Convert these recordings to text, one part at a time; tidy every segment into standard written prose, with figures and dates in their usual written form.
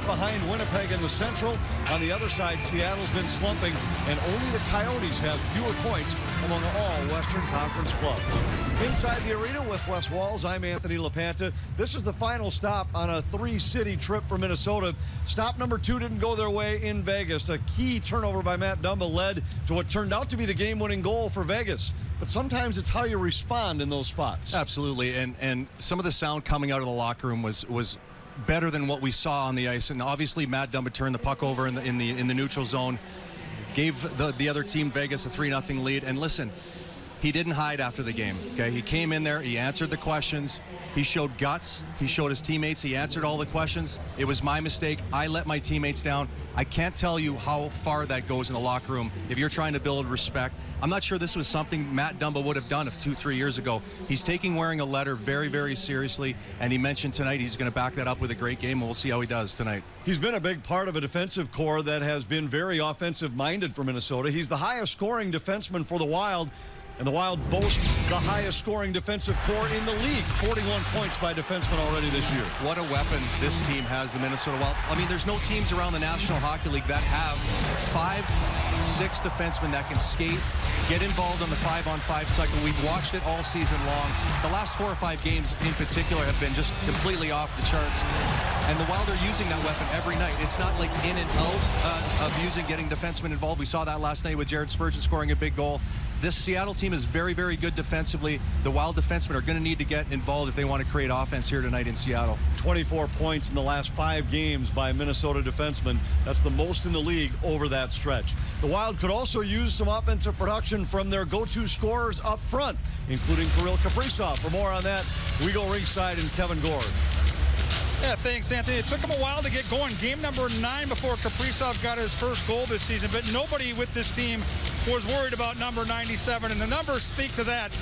behind Winnipeg in the Central. On the other side, Seattle's been slumping, and only the Coyotes have fewer points among all Western Conference clubs. Inside the arena with Wes Walls, I'm Anthony LaPanta. This is the final stop on a three-city trip for Minnesota. Stop number 2 didn't go their way in Vegas. A key turnover by Matt Dumba led to what turned out to be the game-winning goal for Vegas. But sometimes it's how you respond in those spots. Absolutely, and some of the sound coming out of the locker room was better than what we saw on the ice. And obviously, Matt Dumba turned the puck over in the neutral zone, gave the other team Vegas a 3-0 lead. And listen, he didn't hide after the game. Okay, he came in there, he answered the questions, he showed guts, he showed his teammates, he answered all the questions. It was my mistake. I let my teammates down. I can't tell you how far that goes in the locker room if you're trying to build respect. I'm not sure this was something Matt Dumba would have done if 2-3 years ago. He's taking wearing a letter very, very seriously, and he mentioned tonight he's going to back that up with a great game, and we'll see how he does tonight. He's been a big part of a defensive core that has been very offensive-minded for Minnesota. He's the highest-scoring defenseman for the Wild. And the Wild boast the highest scoring defensive core in the league. 41 points by defensemen already this year. What a weapon this team has, the Minnesota Wild. I mean, there's no teams around the National Hockey League that have 5-6 defensemen that can skate, get involved on the 5-on-5 cycle. We've watched it all season long. The last 4 or 5 games in particular have been just completely off the charts. And the Wild are using that weapon every night. It's not like in and out of getting defensemen involved. We saw that last night with Jared Spurgeon scoring a big goal. This Seattle team is very, very good defensively. The Wild defensemen are going to need to get involved if they want to create offense here tonight in Seattle. 24 points in the last 5 games by Minnesota defensemen. That's the most in the league over that stretch. The Wild could also use some offensive production from their go-to scorers up front, including Kirill Kaprizov. For more on that, we go ringside and Kevin Gord. Yeah, thanks, Anthony. It took him a while to get going. Game number 9 before Kaprizov got his first goal this season, but nobody with this team was worried about number 97, and the numbers speak to that.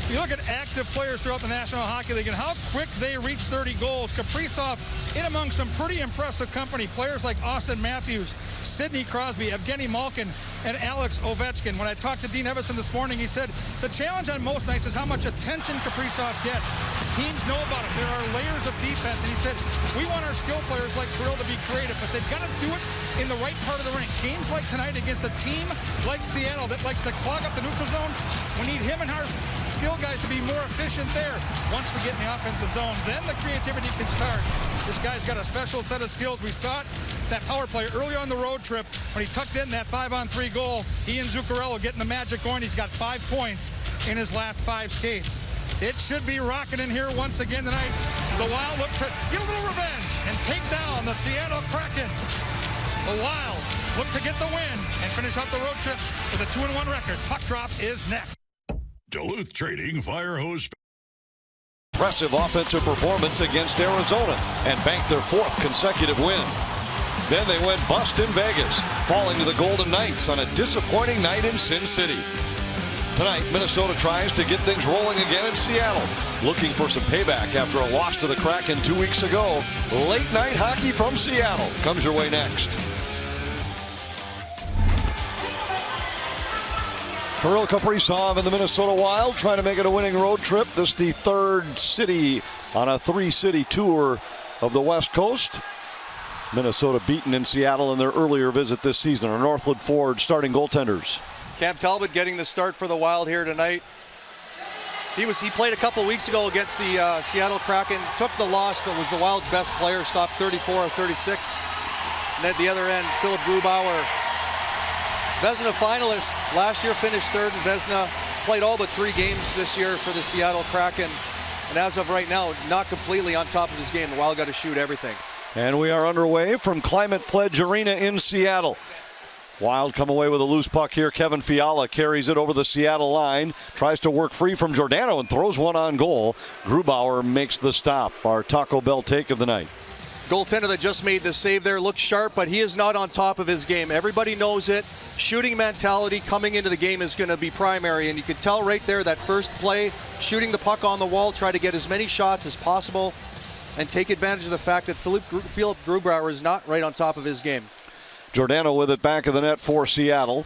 You look at active players throughout the National Hockey League and how quick they reach 30 goals. Kaprizov in among some pretty impressive company. Players like Austin Matthews, Sidney Crosby, Evgeny Malkin, and Alex Ovechkin. When I talked to Dean Evison this morning, he said the challenge on most nights is how much attention Kaprizov gets. Teams know about it. There are layers of defense, and he said we want our skill players like Kirill to be creative, but they've got to do it in the right part of the rink. Games like tonight against a team like Seattle that likes to clog up the neutral zone, we need him and our skill guys to be more efficient there. Once we get in the offensive zone, then the creativity can start. This guy's got a special set of skills. We saw it, that power play earlier on the road trip when he tucked in that 5-on-3 goal. He and Zuccarello getting the magic going. He's got 5 points in his last 5 skates. It should be rocking in here once again tonight. The Wild look to get a little revenge and take down the Seattle Kraken. The Wild look to get the win and finish out the road trip with a 2-1 record. Puck drop is next. Duluth Trading Fire Hose. Impressive offensive performance against Arizona and banked their 4th consecutive win. Then they went bust in Vegas, falling to the Golden Knights on a disappointing night in Sin City. Tonight, Minnesota tries to get things rolling again in Seattle, looking for some payback after a loss to the Kraken 2 weeks ago. Late night hockey from Seattle comes your way next. Kirill Kaprizov and the Minnesota Wild trying to make it a winning road trip. This is the 3rd city on a 3-city tour of the West Coast. Minnesota beaten in Seattle in their earlier visit this season. Our Northwood Ford starting goaltenders. Cam Talbot getting the start for the Wild here tonight. He played a couple weeks ago against the Seattle Kraken, took the loss, but was the Wild's best player, stopped 34 of 36. And at the other end, Philip Grubauer, Vezina finalist, last year finished 3rd in Vezina, played all but 3 games this year for the Seattle Kraken. And as of right now, not completely on top of his game. The Wild got to shoot everything. And we are underway from Climate Pledge Arena in Seattle. Wild come away with a loose puck here. Kevin Fiala carries it over the Seattle line, tries to work free from Giordano and throws one on goal. Grubauer makes the stop. Our Taco Bell take of the night. Goaltender that just made the save there looks sharp, but he is not on top of his game. Everybody knows it. Shooting mentality coming into the game is going to be primary, and you can tell right there that first play, shooting the puck on the wall, try to get as many shots as possible, and take advantage of the fact that Philip Grubauer is not right on top of his game. Giordano with it back of the net for Seattle.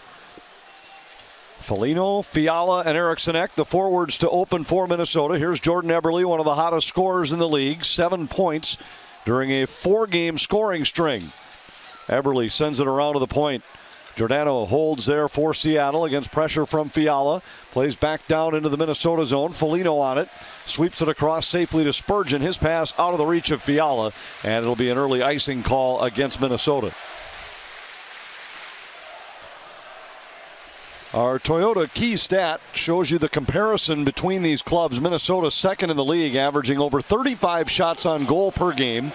Foligno, Fiala, and Eriksson, the forwards to open for Minnesota. Here's Jordan Eberle, one of the hottest scorers in the league. 7 points during a 4-game scoring string. Eberle sends it around to the point. Giordano holds there for Seattle against pressure from Fiala. Plays back down into the Minnesota zone. Foligno on it. Sweeps it across safely to Spurgeon. His pass out of the reach of Fiala. And it'll be an early icing call against Minnesota. Our Toyota Key stat shows you the comparison between these clubs. Minnesota second in the league, averaging over 35 shots on goal per game.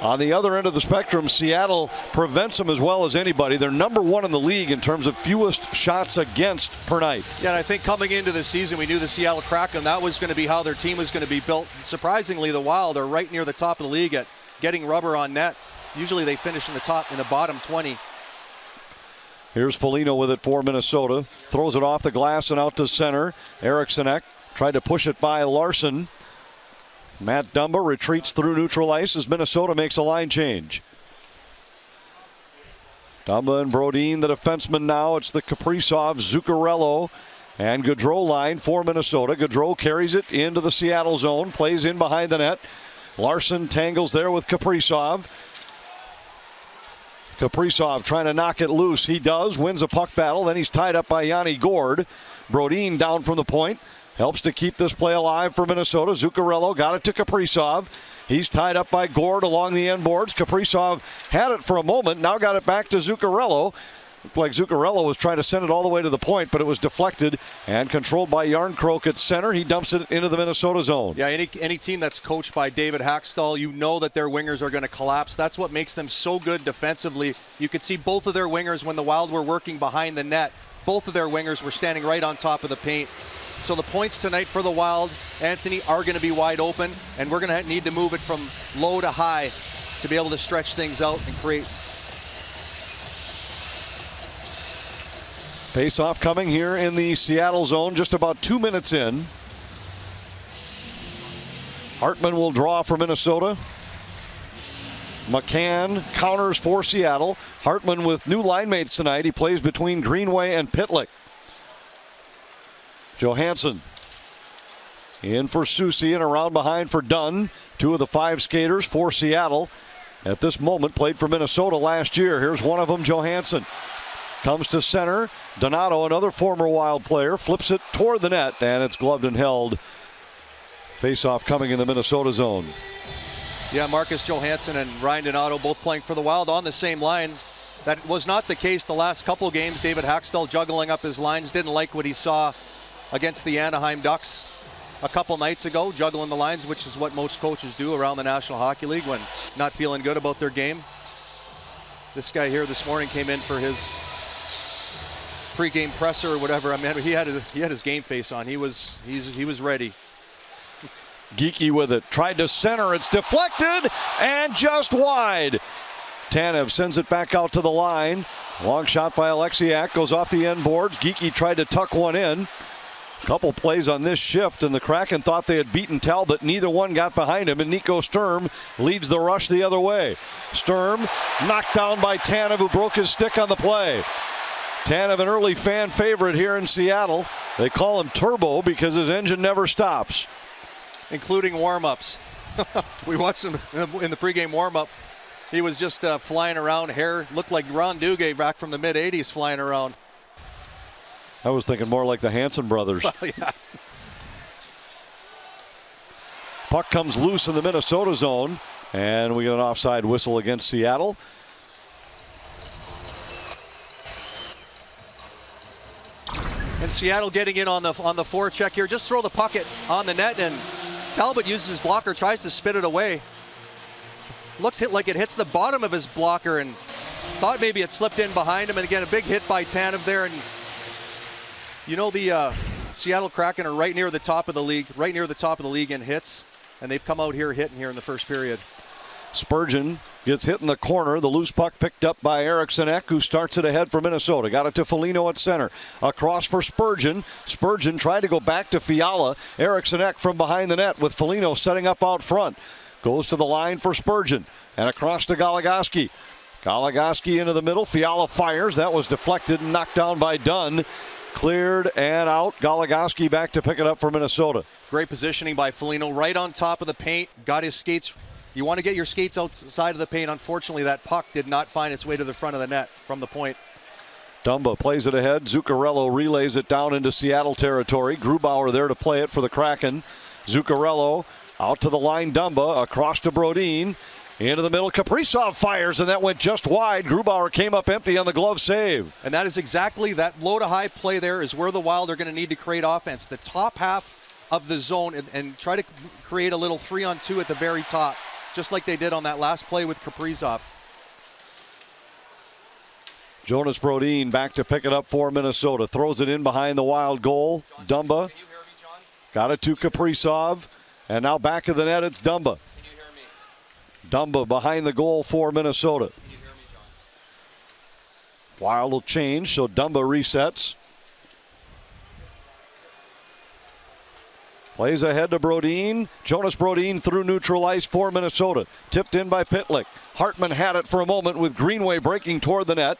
On the other end of the spectrum, Seattle prevents them as well as anybody. They're number 1 in the league in terms of fewest shots against per night. Yeah, and I think coming into the season, we knew the Seattle Kraken, that was going to be how their team was going to be built. Surprisingly, the Wild are right near the top of the league at getting rubber on net. Usually they finish in the bottom 20. Here's Foligno with it for Minnesota. Throws it off the glass and out to center. Eriksson tried to push it by Larson. Matt Dumba retreats through neutral ice as Minnesota makes a line change. Dumba and Brodin, the defenseman now. It's the Kaprizov, Zuccarello, and Gaudreau line for Minnesota. Gaudreau carries it into the Seattle zone, plays in behind the net. Larson tangles there with Kaprizov. Kaprizov trying to knock it loose. He does, wins a puck battle. Then he's tied up by Yanni Gourde. Brodin down from the point. Helps to keep this play alive for Minnesota. Zuccarello got it to Kaprizov. He's tied up by Gourde along the end boards. Kaprizov had it for a moment. Now got it back to Zuccarello. Looked like Zuccarello was trying to send it all the way to the point, but it was deflected and controlled by Yarncroke at center. He dumps it into the Minnesota zone. Yeah, any team that's coached by David Hackstall, you know that their wingers are going to collapse. That's what makes them so good defensively. You could see both of their wingers when the Wild were working behind the net. Both of their wingers were standing right on top of the paint. So the points tonight for the Wild, Anthony, are going to be wide open, and we're going to need to move it from low to high to be able to stretch things out and create. Face-off coming here in the Seattle zone, just about 2 minutes in. Hartman will draw for Minnesota. McCann counters for Seattle. Hartman with new line mates tonight. He plays between Greenway and Pitlick. Johansson in for Soucy and around behind for Dunn. 2 of the 5 skaters for Seattle at this moment played for Minnesota last year. Here's one of them, Johansson. Comes to center. Donato, another former Wild player, flips it toward the net, and it's gloved and held. Face-off coming in the Minnesota zone. Yeah, Marcus Johansson and Ryan Donato both playing for the Wild on the same line. That was not the case the last couple games. David Hackstall juggling up his lines. Didn't like what he saw against the Anaheim Ducks a couple nights ago, juggling the lines, which is what most coaches do around the National Hockey League when not feeling good about their game. This guy here this morning came in for his pre-game presser or whatever. I mean, he had his game face on. He was ready. Geeky with it, tried to center, it's deflected and just wide. Tanev sends it back out to the line. Long shot by Alexiak, goes off the end boards. Geeky tried to tuck one in. Couple plays on this shift, and the Kraken thought they had beaten Talbot. Neither one got behind him, and Nico Sturm leads the rush the other way. Sturm knocked down by Tanev, who broke his stick on the play. Tanev, an early fan favorite here in Seattle. They call him Turbo because his engine never stops. Including warm-ups. We watched him in the pregame warm-up. He was just flying around. Hair looked like Ron Duguay back from the mid-'80s flying around. I was thinking more like the Hanson brothers. Well, yeah. Puck comes loose in the Minnesota zone, and we get an offside whistle against Seattle. And Seattle getting in on the forecheck here. Just throw the puck on the net, and Talbot uses his blocker, tries to spit it away. Looks like it hits the bottom of his blocker, and thought maybe it slipped in behind him. And again, a big hit by Tanev there. And you know, the Seattle Kraken are right near the top of the league in hits, and they've come out here hitting here in the first period. Spurgeon gets hit in the corner. The loose puck picked up by Eriksson, who starts it ahead for Minnesota. Got it to Foligno at center. Across for Spurgeon. Spurgeon tried to go back to Fiala. Eriksson from behind the net with Foligno setting up out front. Goes to the line for Spurgeon. And across to Goligoski. Goligoski into the middle. Fiala fires. That was deflected and knocked down by Dunn. Cleared and out. Goligoski back to pick it up for Minnesota. Great positioning by Foligno. Right on top of the paint. Got his skates You want to get your skates outside of the paint. Unfortunately, that puck did not find its way to the front of the net from the point. Dumba plays it ahead. Zuccarello relays it down into Seattle territory. Grubauer there to play it for the Kraken. Zuccarello out to the line. Dumba across to Brodin. Into the middle. Kaprizov fires, and that went just wide. Grubauer came up empty on the glove save. And that is exactly that low to high play there is where the Wild are going to need to create offense. The top half of the zone and try to create a little 3-on-2 at the very top, just like they did on that last play with Kaprizov. Jonas Brodin back to pick it up for Minnesota. Throws it in behind the Wild goal. Dumba got it to Kaprizov. And now back of the net, it's Dumba. Dumba behind the goal for Minnesota. Wild will change, so Dumba resets. Plays ahead to Brodin. Jonas Brodin through neutral ice for Minnesota. Tipped in by Pitlick. Hartman had it for a moment with Greenway breaking toward the net.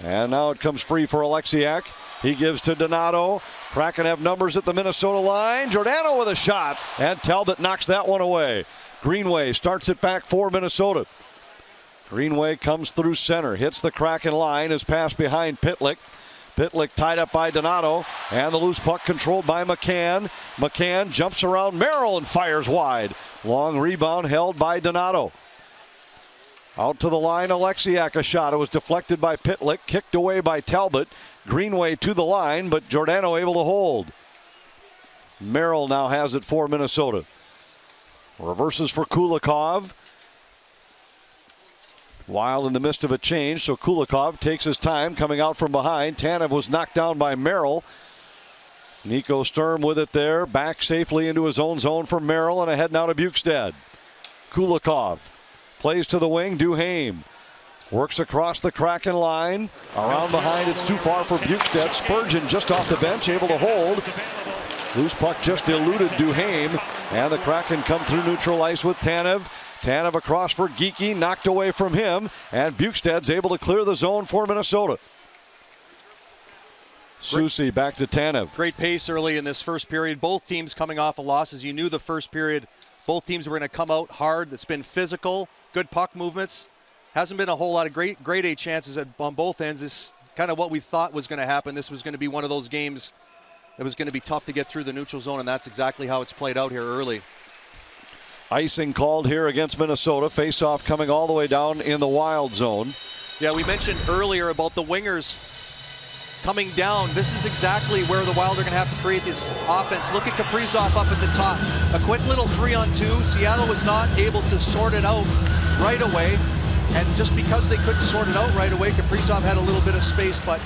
And now it comes free for Alexiak. He gives to Donato. Kraken have numbers at the Minnesota line. Giordano with a shot. And Talbot knocks that one away. Greenway starts it back for Minnesota. Greenway comes through center. Hits the Kraken line. Is passed behind Pitlick. Pitlick tied up by Donato, and the loose puck controlled by McCann. McCann jumps around Merrill and fires wide. Long rebound held by Donato. Out to the line, Alexiak a shot. It was deflected by Pitlick, kicked away by Talbot. Greenway to the line, but Giordano able to hold. Merrill now has it for Minnesota. Reverses for Kulikov. Wild in the midst of a change, so Kulikov takes his time coming out from behind. Tanev was knocked down by Merrill. Nico Sturm with it there, back safely into his own zone for Merrill, and ahead now to Bukestad. Kulikov plays to the wing. Duhaime works across the Kraken line. Around behind, it's too far for Bukestad. Spurgeon just off the bench, able to hold. Loose puck just eluded Duhaime, and the Kraken come through neutral ice with Tanev. Tanev across for Geekie, knocked away from him, and Bukestad's able to clear the zone for Minnesota. Soucy back to Tanev. Great pace early in this first period. Both teams coming off of losses. You knew the first period both teams were going to come out hard. It's been physical, good puck movements. Hasn't been a whole lot of great A chances on both ends. This is kind of what we thought was going to happen. This was going to be one of those games that was going to be tough to get through the neutral zone, and that's exactly how it's played out here early. Icing called here against Minnesota. Face-off coming all the way down in the Wild zone. Yeah, we mentioned earlier about the wingers coming down. This is exactly where the Wild are going to have to create this offense. Look at Kaprizov up at the top. A quick little 3-on-2. Seattle was not able to sort it out right away. And just because they couldn't sort it out right away, Kaprizov had a little bit of space. But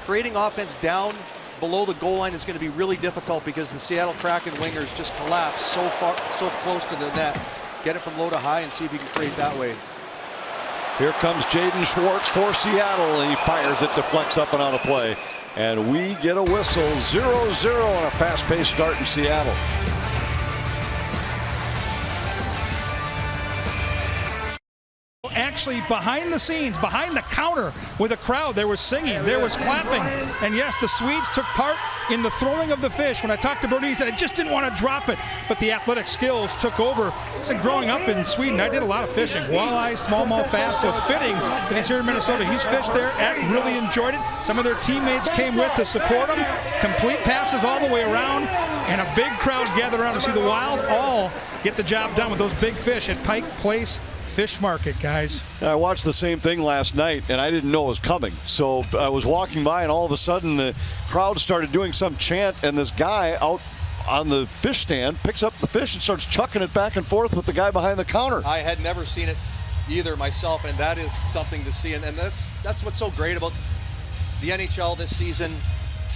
creating offense down below the goal line is going to be really difficult because the Seattle Kraken wingers just collapse so far, so close to the net. Get it from low to high and see if you can create that way. Here comes Jaden Schwartz for Seattle, and he fires it, deflects up and out of play. And we get a whistle, 0-0 on a fast-paced start in Seattle. Actually, behind the scenes, behind the counter with a crowd, there was singing, there was clapping. And yes, the Swedes took part in the throwing of the fish. When I talked to Brodin, he said, I just didn't want to drop it. But the athletic skills took over. He said, growing up in Sweden, I did a lot of fishing. Walleye, smallmouth bass, so it's fitting that he's here in Minnesota. He's fished there, really enjoyed it. Some of their teammates came with to support him. Complete passes all the way around. And a big crowd gathered around to see the Wild all get the job done with those big fish at Pike Place Fish Market, guys. I watched the same thing last night, and I didn't know it was coming. So I was walking by, and all of a sudden the crowd started doing some chant, and this guy out on the fish stand picks up the fish and starts chucking it back and forth with the guy behind the counter. I had never seen it either myself, and that is something to see. And that's what's so great about the NHL this season.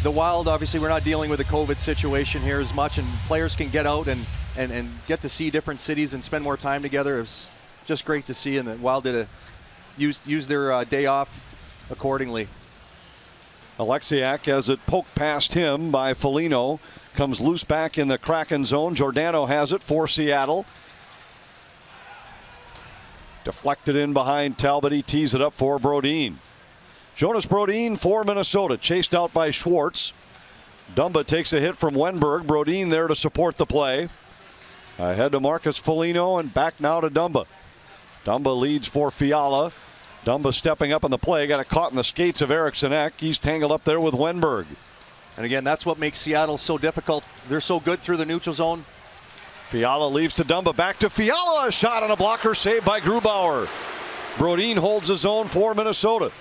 The Wild, obviously, we're not dealing with the COVID situation here as much, and players can get out and get to see different cities and spend more time together. It was just great to see, and the Wild did use their day off accordingly. Alexiak, as it poked past him by Foligno, comes loose back in the Kraken zone. Giordano has it for Seattle. Deflected in behind Talbot. He tees it up for Brodin. Jonas Brodin for Minnesota, chased out by Schwartz. Dumba takes a hit from Wenberg. Brodin there to support the play. Ahead to Marcus Foligno and back now to Dumba. Dumba leads for Fiala. Dumba stepping up on the play. Got it caught in the skates of Eriksson Ek. He's tangled up there with Wenberg. And again, that's what makes Seattle so difficult. They're so good through the neutral zone. Fiala leaves to Dumba. Back to Fiala. A shot on a blocker saved by Grubauer. Brodin holds his own for Minnesota.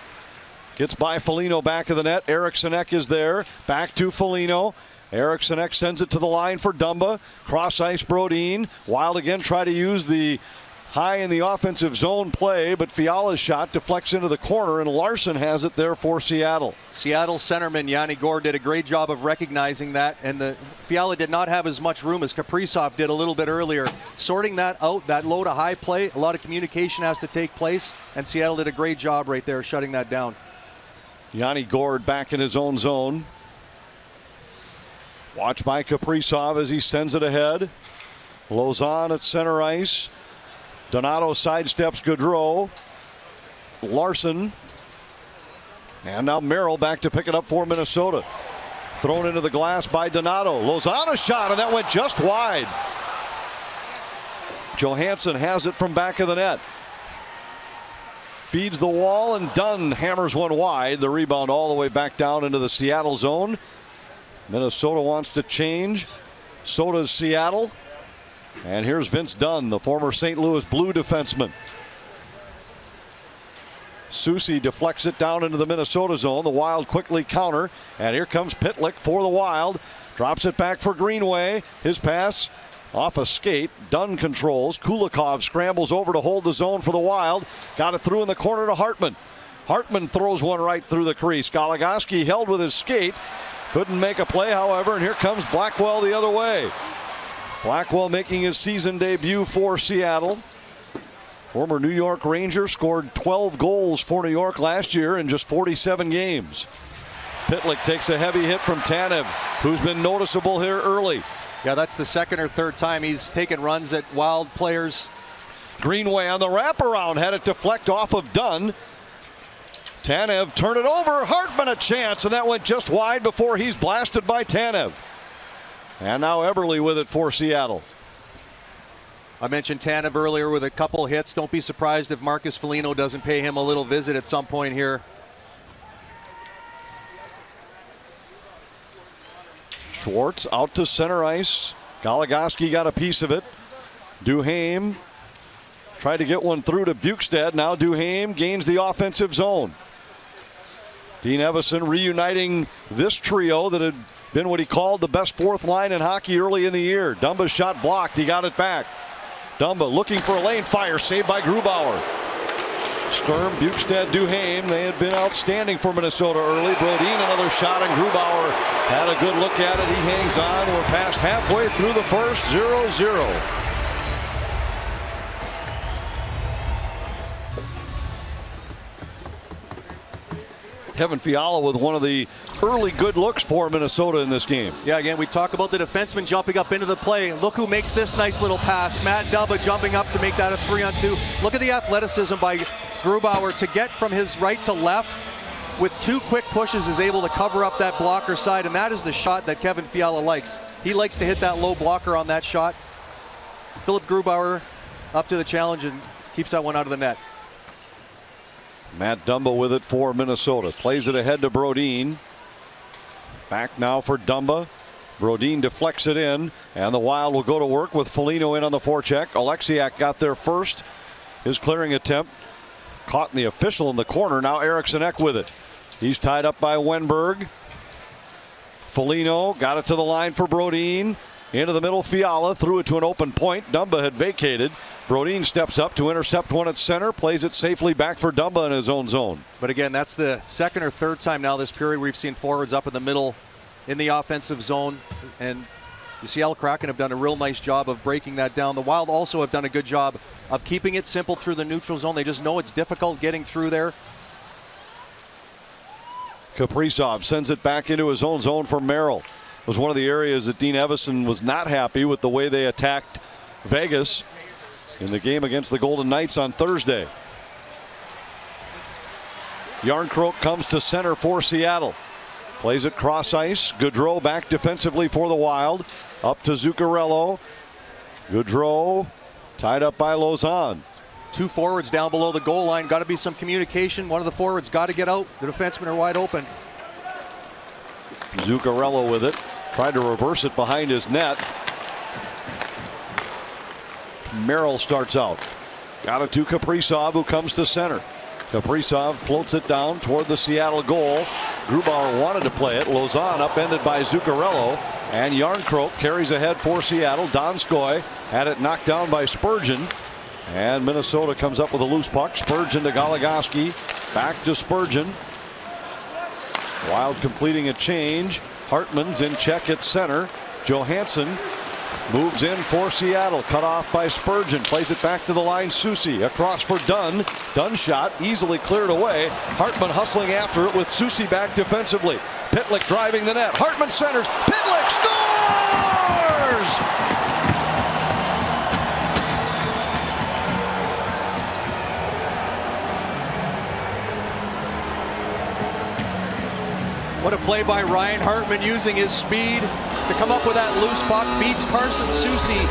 Gets by Foligno back of the net. Eriksson Ek is there. Back to Foligno. Eriksson Ek sends it to the line for Dumba. Cross ice Brodin. Wild again try to use the high in the offensive zone play, but Fiala's shot deflects into the corner, and Larson has it there for Seattle. Seattle centerman Yanni Gourde did a great job of recognizing that, and the Fiala did not have as much room as Kaprizov did a little bit earlier. Sorting that out, that low to high play, a lot of communication has to take place, and Seattle did a great job right there shutting that down. Yanni Gourde back in his own zone. Watched by Kaprizov as he sends it ahead. Lauzon at center ice. Donato sidesteps Gaudreau. Larson. And now Merrill back to pick it up for Minnesota. Thrown into the glass by Donato. Lozano shot, and that went just wide. Johansson has it from back of the net. Feeds the wall, and Dunn hammers one wide. The rebound all the way back down into the Seattle zone. Minnesota wants to change. So does Seattle. And here's Vince Dunn, the former St. Louis Blue defenseman. Soucy deflects it down into the Minnesota zone. The Wild quickly counter. And here comes Pitlick for the Wild. Drops it back for Greenway. His pass off a skate. Dunn controls. Kulikov scrambles over to hold the zone for the Wild. Got it through in the corner to Hartman. Hartman throws one right through the crease. Goligoski held with his skate. Couldn't make a play, however, and here comes Blackwell the other way. Blackwell making his season debut for Seattle. Former New York Ranger, scored 12 goals for New York last year in just 47 games. Pitlick takes a heavy hit from Tanev, who's been noticeable here early. Yeah, that's the second or third time he's taken runs at Wild players. Greenway on the wraparound, had it deflect off of Dunn. Tanev turned it over. Hartman a chance, and that went just wide before he's blasted by Tanev. And now Eberle with it for Seattle. I mentioned Tanev earlier with a couple hits. Don't be surprised if Marcus Foligno doesn't pay him a little visit at some point here. Schwartz out to center ice. Goligoski got a piece of it. Duhaime tried to get one through to Bukestad. Now Duhaime gains the offensive zone. Dean Evason reuniting this trio that had been what he called the best fourth line in hockey early in the year. Dumba's shot blocked. He got it back. Dumba looking for a lane fire, saved by Grubauer. Sturm, Bukestad, Duhaime, they had been outstanding for Minnesota early. Brodin another shot, and Grubauer had a good look at it. He hangs on. We're past halfway through the first, 0-0. Kevin Fiala with one of the early good looks for Minnesota in this game. Yeah, again, we talk about the defenseman jumping up into the play. Look who makes this nice little pass. Matt Dumba jumping up to make that a 3-on-2. Look at the athleticism by Grubauer to get from his right to left with two quick pushes, is able to cover up that blocker side, and that is the shot that Kevin Fiala likes. He likes to hit that low blocker on that shot. Philip Grubauer up to the challenge and keeps that one out of the net. Matt Dumba with it for Minnesota. Plays it ahead to Brodin. Back now for Dumba. Brodin deflects it in, and the Wild will go to work with Foligno in on the forecheck. Alexiak got there first. His clearing attempt caught in the official in the corner. Now Eriksson Ek with it. He's tied up by Wenberg. Foligno got it to the line for Brodin. Into the middle, Fiala threw it to an open point. Dumba had vacated. Brodin steps up to intercept one at center, plays it safely back for Dumba in his own zone. But again, that's the second or third time now this period we've seen forwards up in the middle in the offensive zone, and the Seattle Kraken have done a real nice job of breaking that down. The Wild also have done a good job of keeping it simple through the neutral zone. They just know it's difficult getting through there. Kaprizov sends it back into his own zone for Merrill. It was one of the areas that Dean Evason was not happy with the way they attacked Vegas in the game against the Golden Knights on Thursday. Yarncroke comes to center for Seattle. Plays it cross ice. Gaudreau back defensively for the Wild. Up to Zuccarello. Gaudreau tied up by Lauzon. Two forwards down below the goal line. Got to be some communication. One of the forwards got to get out. The defensemen are wide open. Zuccarello with it. Tried to reverse it behind his net. Merrill starts out. Got it to Kaprizov, who comes to center. Kaprizov floats it down toward the Seattle goal. Grubauer wanted to play it. Lauzon upended by Zuccarello. And Yarncroke carries ahead for Seattle. Donskoy had it knocked down by Spurgeon. And Minnesota comes up with a loose puck. Spurgeon to Goligoski. Back to Spurgeon. Wild completing a change. Hartman's in check at center. Johansson moves in for Seattle. Cut off by Spurgeon. Plays it back to the line. Soucy across for Dunn. Dunn shot easily cleared away. Hartman hustling after it with Soucy back defensively. Pitlick driving the net. Hartman centers. Pitlick scores! What a play by Ryan Hartman, using his speed to come up with that loose puck. Beats Carson Soucy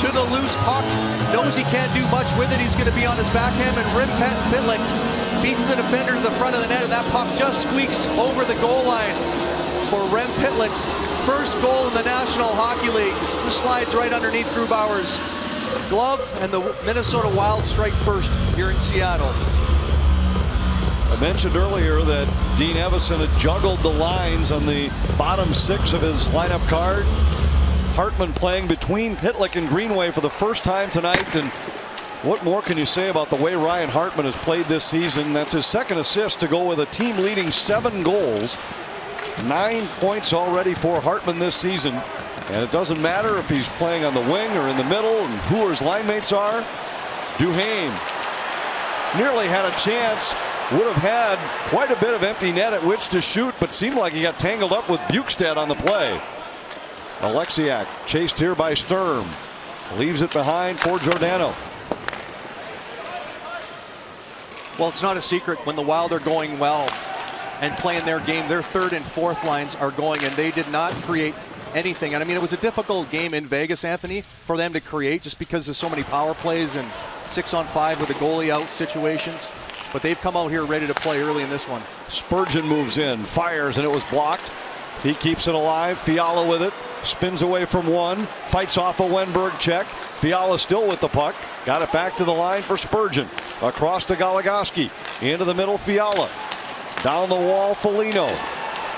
to the loose puck. Knows he can't do much with it. He's going to be on his backhand, and Pitlick beats the defender to the front of the net, and that puck just squeaks over the goal line for Rem Pitlick's first goal in the National Hockey League. This slides right underneath Grubauer's glove, and the Minnesota Wild strike first here in Seattle. I mentioned earlier that Dean Evison had juggled the lines on the bottom 6 of his lineup card. Hartman playing between Pitlick and Greenway for the first time tonight. And what more can you say about the way Ryan Hartman has played this season? That's his second assist to go with a team leading 7 goals. 9 points already for Hartman this season. And it doesn't matter if he's playing on the wing or in the middle and who his line mates are. Duhaime nearly had a chance. Would have had quite a bit of empty net at which to shoot, but seemed like he got tangled up with Bukestad on the play. Alexiak chased here by Sturm. Leaves it behind for Giordano. Well, it's not a secret when the Wild are going well and playing their game, their third and fourth lines are going, and they did not create anything. And I mean, it was a difficult game in Vegas, Anthony, for them to create just because there's so many power plays and 6-on-5 with the goalie out situations. But they've come out here ready to play early in this one. Spurgeon moves in, fires, and it was blocked. He keeps it alive. Fiala with it. Spins away from one. Fights off a Wenberg check. Fiala still with the puck. Got it back to the line for Spurgeon. Across to Goligoski. Into the middle, Fiala. Down the wall, Foligno.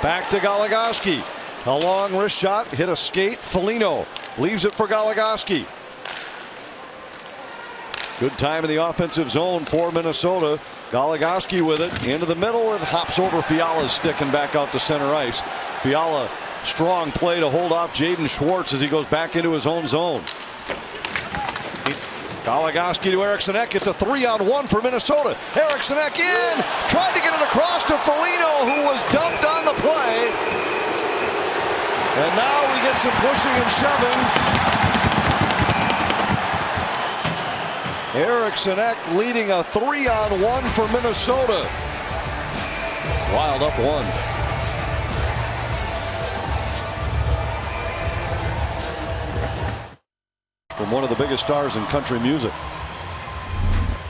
Back to Goligoski. A long wrist shot. Hit a skate. Foligno leaves it for Goligoski. Good time in the offensive zone for Minnesota. Goligoski with it into the middle. It hops over Fiala's stick and back out to center ice. Fiala, strong play to hold off Jaden Schwartz as he goes back into his own zone. Goligoski to Eriksson Ek. It's a 3-on-1 for Minnesota. Eriksson Ek in. Tried to get it across to Foligno, who was dumped on the play. And now we get some pushing and shoving. Eriksson Ek leading a 3-on-1 for Minnesota. Wild up 1. From one of the biggest stars in country music.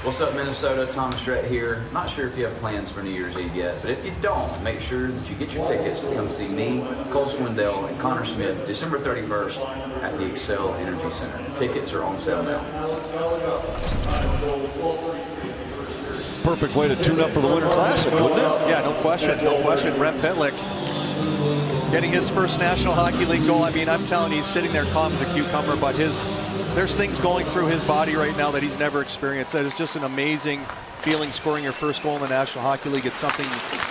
What's up, Minnesota? Thomas Rhett here. Not sure if you have plans for New Year's Eve yet, but if you don't, make sure that you get your tickets to come see me, Cole Swindell, and Connor Smith December 31st at the Excel Energy Center. Tickets are on sale now. Perfect way to tune up for the Winter Classic, wouldn't it? Yeah, no question. No question. Rem Pitlick getting his first National Hockey League goal. I mean, I'm telling you, he's sitting there calm as a cucumber, but there's things going through his body right now that he's never experienced. That is just an amazing feeling, scoring your first goal in the National Hockey League. It's something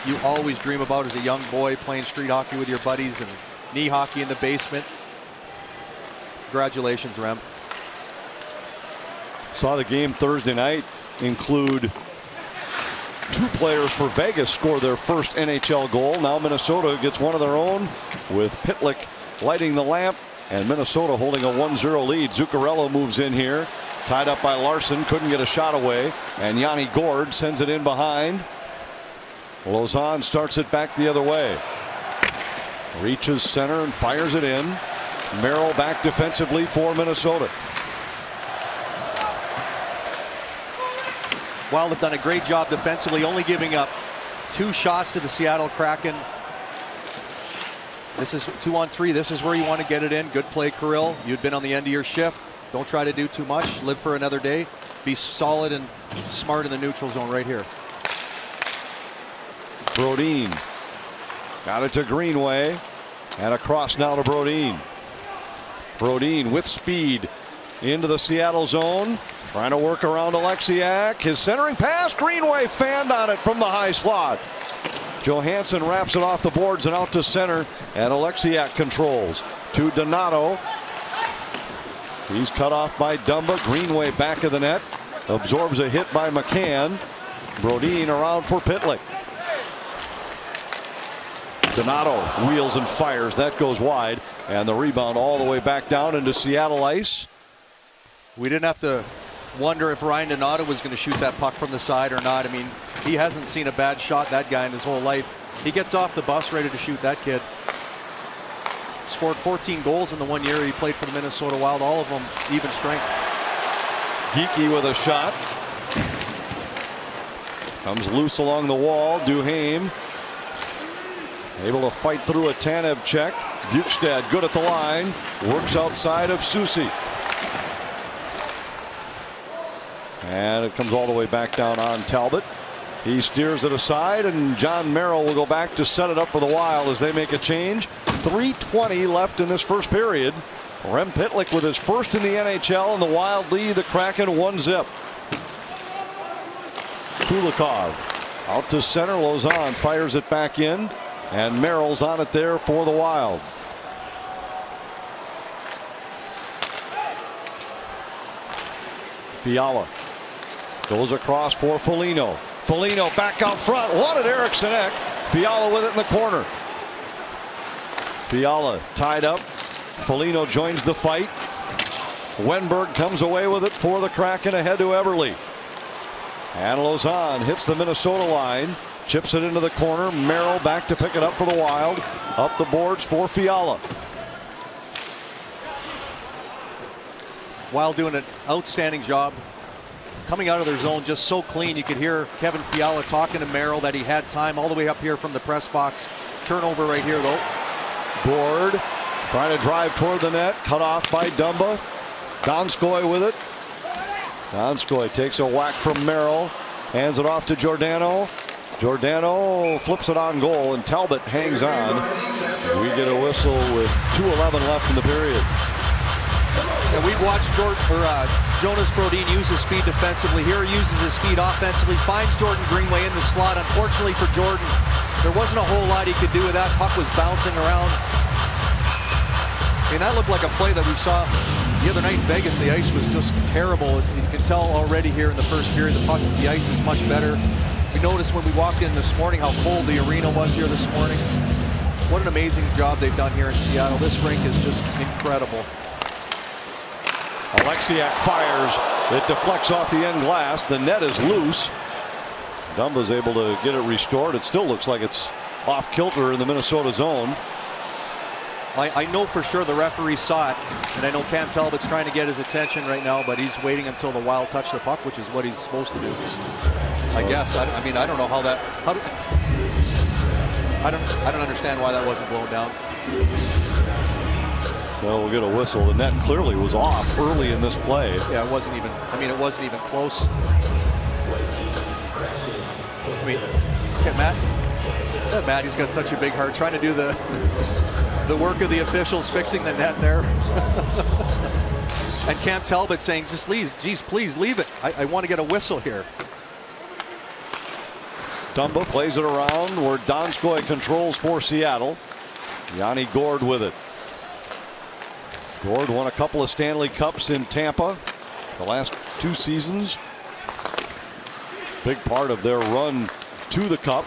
you always dream about as a young boy, playing street hockey with your buddies and knee hockey in the basement. Congratulations, Rem. Saw the game Thursday night include 2 players for Vegas score their first NHL goal. Now Minnesota gets one of their own with Pitlick lighting the lamp. And Minnesota holding a 1-0 lead. Zuccarello moves in here. Tied up by Larson. Couldn't get a shot away. And Yanni Gourde sends it in behind. Lauzon starts it back the other way. Reaches center and fires it in. Merrill back defensively for Minnesota. Wild have done a great job defensively, only giving up 2 shots to the Seattle Kraken. This is 2-on-3. This is where you want to get it in. Good play, Kirill. You'd been on the end of your shift. Don't try to do too much. Live for another day. Be solid and smart in the neutral zone right here. Brodin got it to Greenway, and across now to Brodin. Brodin with speed into the Seattle zone, trying to work around Alexiak. His centering pass, Greenway fanned on it from the high slot. Johansson wraps it off the boards and out to center, and Alexiak controls to Donato. He's cut off by Dumba. Greenway back of the net, absorbs a hit by McCann. Brodin around for Pitlick. Donato wheels and fires. That goes wide, and the rebound all the way back down into Seattle ice. We didn't have to wonder if Ryan Donato was going to shoot that puck from the side or not. I mean, he hasn't seen a bad shot, that guy, in his whole life. He gets off the bus ready to shoot, that kid. Scored 14 goals in the 1 year he played for the Minnesota Wild, all of them even strength. Geeky with a shot. Comes loose along the wall. Duhaime able to fight through a Tanev check. Bukestad good at the line. Works outside of Susi. And it comes all the way back down on Talbot. He steers it aside, and John Merrill will go back to set it up for the Wild as they make a change. 3:20 left in this first period. Rem Pitlick with his first in the NHL, and the Wild lead the Kraken 1-0. Kulikov out to center. Lauzon fires it back in, and Merrill's on it there for the Wild. Fiala goes across for Foligno. Foligno back out front. Wanted Eriksson Ek. Fiala with it in the corner. Fiala tied up. Foligno joins the fight. Wenberg comes away with it for the Kraken ahead to Eberle. And Lauzon hits the Minnesota line. Chips it into the corner. Merrill back to pick it up for the Wild. Up the boards for Fiala. Wild doing an outstanding job. Coming out of their zone just so clean. You could hear Kevin Fiala talking to Merrill that he had time all the way up here from the press box. Turnover right here, though. Gord trying to drive toward the net. Cut off by Dumba. Donskoy with it. Donskoy takes a whack from Merrill. Hands it off to Giordano. Giordano flips it on goal, and Talbot hangs on. We get a whistle with 2:11 left in the period. And we've watched Jonas Brodin use his speed defensively. Here he uses his speed offensively, finds Jordan Greenway in the slot. Unfortunately for Jordan, there wasn't a whole lot he could do with that. Puck was bouncing around. I mean, that looked like a play that we saw the other night in Vegas. The ice was just terrible. You can tell already here in the first period the ice is much better. We noticed when we walked in this morning how cold the arena was here this morning. What an amazing job they've done here in Seattle. This rink is just incredible. Alexiak fires. It deflects off the end glass. The net is loose. Dumba's able to get it restored. It still looks like it's off kilter in the Minnesota zone. I know for sure the referee saw it, and I know Cam Talbot's trying to get his attention right now, but he's waiting until the Wild touch the puck, which is what he's supposed to do. I guess. I mean, I don't know how that. I don't understand why that wasn't blown down. So we'll get a whistle. The net clearly was off early in this play. Yeah, it wasn't even. I mean, it wasn't even close. I mean, look at Matt. Look at Matt. He's got such a big heart, trying to do the work of the officials, fixing the net there. And Cam Talbot saying, "Just please leave it. I want to get a whistle here." Dumba plays it around where Donskoy controls for Seattle. Yanni Gord with it. Gord won a couple of Stanley Cups in Tampa the last 2 seasons. Big part of their run to the Cup.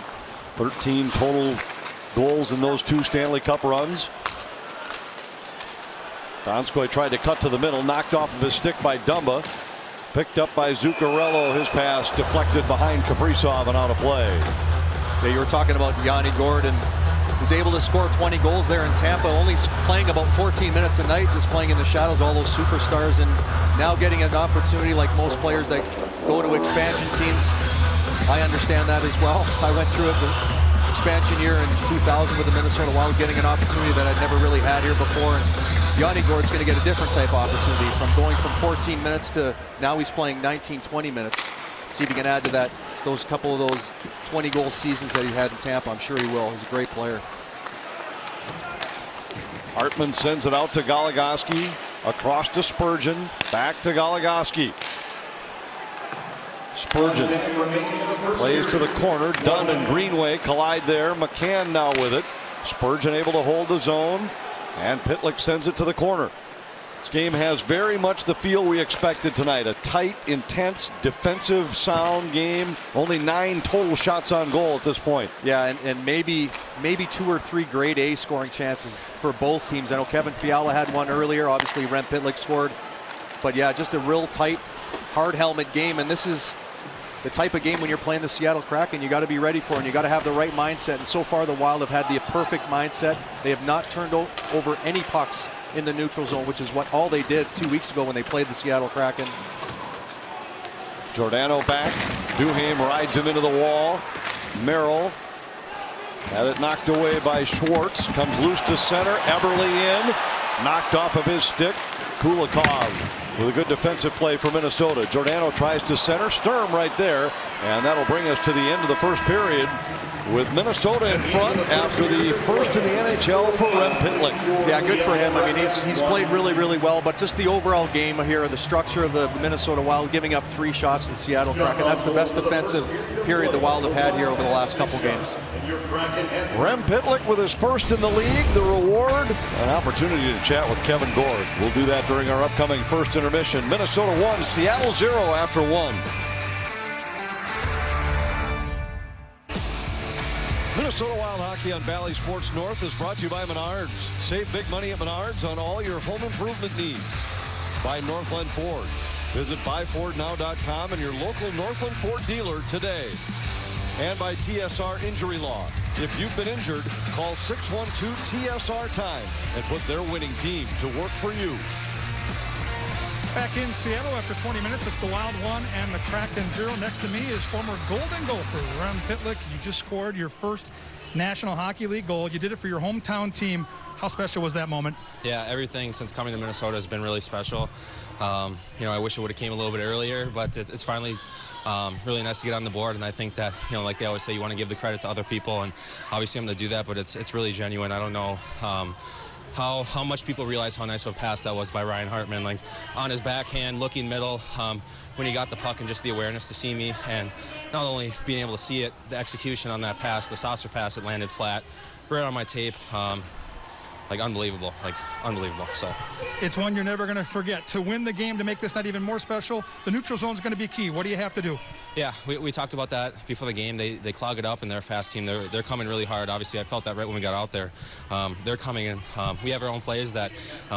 13 total goals in those 2 Stanley Cup runs. Donskoy tried to cut to the middle, knocked off of his stick by Dumba. Picked up by Zuccarello. His pass deflected behind Kaprizov and out of play. Yeah, you were talking about Yanni Gord, and was able to score 20 goals there in Tampa, only playing about 14 minutes a night, just playing in the shadows, all those superstars, and now getting an opportunity like most players that go to expansion teams. I understand that as well. I went through it the expansion year in 2000 with the Minnesota Wild, getting an opportunity that I'd never really had here before. And Yanni Gourde's going to get a different type of opportunity, from going from 14 minutes to now he's playing 19, 20 minutes. See if he can add to that, those couple of those 20-goal seasons that he had in Tampa. I'm sure he will. He's a great player. Hartman sends it out to Goligoski, across to Spurgeon, back to Goligoski. Spurgeon plays to the corner. Dunn and Greenway collide there. McCann now with it. Spurgeon able to hold the zone, and Pitlick sends it to the corner. This game has very much the feel we expected tonight. A tight, intense, defensive, sound game. Only 9 total shots on goal at this point. Yeah, and maybe 2 or 3 grade A scoring chances for both teams. I know Kevin Fiala had one earlier. Obviously, Rem Pitlick scored. But yeah, just a real tight, hard helmet game. And this is the type of game when you're playing the Seattle Kraken you got to be ready for, and you got to have the right mindset. And so far the Wild have had the perfect mindset. They have not turned over any pucks in the neutral zone, which is what all they did 2 weeks ago when they played the Seattle Kraken. Giordano back. Duhaime rides him into the wall. Merrill had it knocked away by Schwartz. Comes loose to center. Eberle in. Knocked off of his stick. Kulikov with a good defensive play for Minnesota. Giordano tries to center. Sturm right there. And that'll bring us to the end of the first period, with Minnesota in front after the first in the NHL for Rem Pitlick. Yeah, good for him. I mean, he's played really, really well, but just the overall game here, the structure of the Minnesota Wild, giving up 3 shots to the Seattle Kraken. That's the best defensive period the Wild have had here over the last couple games. Rem Pitlick with his first in the league. The reward, an opportunity to chat with Kevin Gourde. We'll do that during our upcoming first intermission. Minnesota 1, Seattle 0 after 1. Minnesota Wild Hockey on Valley Sports North is brought to you by Menards. Save big money at Menards on all your home improvement needs. By Northland Ford. Visit buyfordnow.com and your local Northland Ford dealer today. And by TSR Injury Law. If you've been injured, call 612-TSR-TIME and put their winning team to work for you. Back in Seattle after 20 minutes, it's the Wild 1 and the Kraken 0. Next to me is former Golden Gopher Rem Pitlick. You just scored your first National Hockey League goal. You did it for your hometown team. How special was that moment? Yeah, everything since coming to Minnesota has been really special. You know, I wish it would have came a little bit earlier, but it's finally really nice to get on the board. And I think that, you know, like they always say, you want to give the credit to other people, and obviously I'm going to do that, but it's really genuine. I don't know how much people realize how nice of a pass that was by Ryan Hartman. Like, on his backhand, looking middle, when he got the puck, and just the awareness to see me, and not only being able to see it, the execution on that pass, the saucer pass, it landed flat, right on my tape. Like, unbelievable, so. It's one you're never going to forget. To win the game, to make this night even more special, the neutral zone is going to be key. What do you have to do? Yeah, we talked about that before the game. They clog it up, and they're a fast team. They're coming really hard. Obviously, I felt that right when we got out there. They're coming in. We have our own plays that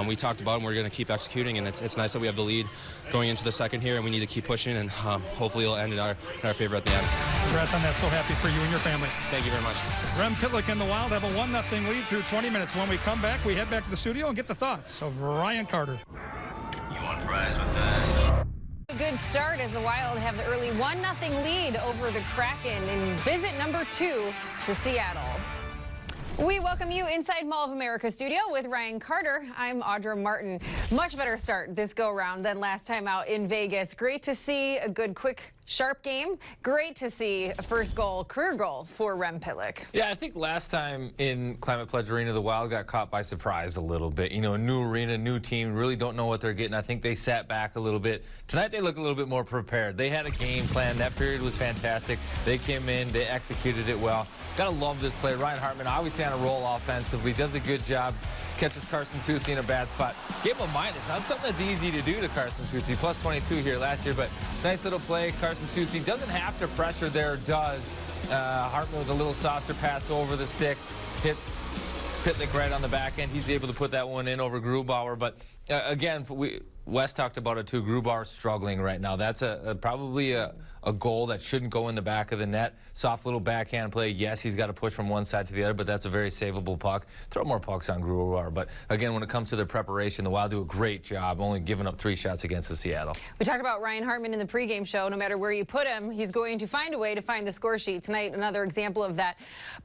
we talked about, and we're going to keep executing, and it's nice that we have the lead going into the second here, and we need to keep pushing, and hopefully it'll end in our favor at the end. Congrats on that. So happy for you and your family. Thank you very much. Rem Pitlick and the Wild have a 1-0 lead through 20 minutes. When we come back, we head back to the studio and get the thoughts of Ryan Carter. You want fries with that? A good start as the Wild have the early 1-0 lead over the Kraken in visit number 2 to Seattle. We welcome you inside Mall of America studio with Ryan Carter. I'm Audra Martin. Much better start this go-round than last time out in Vegas. Great to see a good, quick, sharp game. Great to see a first goal, career goal for Rem Pitlick. Yeah, I think last time in Climate Pledge Arena, the Wild got caught by surprise a little bit. You know, a new arena, new team, really don't know what they're getting. I think they sat back a little bit. Tonight, they look a little bit more prepared. They had a game plan. That period was fantastic. They came in, they executed it well. Gotta love this play. Ryan Hartman, obviously on a roll offensively, does a good job. Catches Carson Soucy in a bad spot. Gave him a minus. Not something that's easy to do to Carson Soucy. Plus 22 here last year, but nice little play. Carson Soucy doesn't have to pressure there, does. Hartman with a little saucer pass over the stick. Hits Pitlick right on the back end. He's able to put that one in over Grubauer. But again, Wes talked about it too. Grubauer's struggling right now. That's probably a a goal that shouldn't go in the back of the net. Soft little backhand play. Yes, he's got to push from one side to the other, but that's a very savable puck. Throw more pucks on Gruar. But again, when it comes to their preparation, the Wild do a great job, only giving up 3 shots against the Seattle. We talked about Ryan Hartman in the pregame show. No matter where you put him, he's going to find a way to find the score sheet. Tonight, another example of that.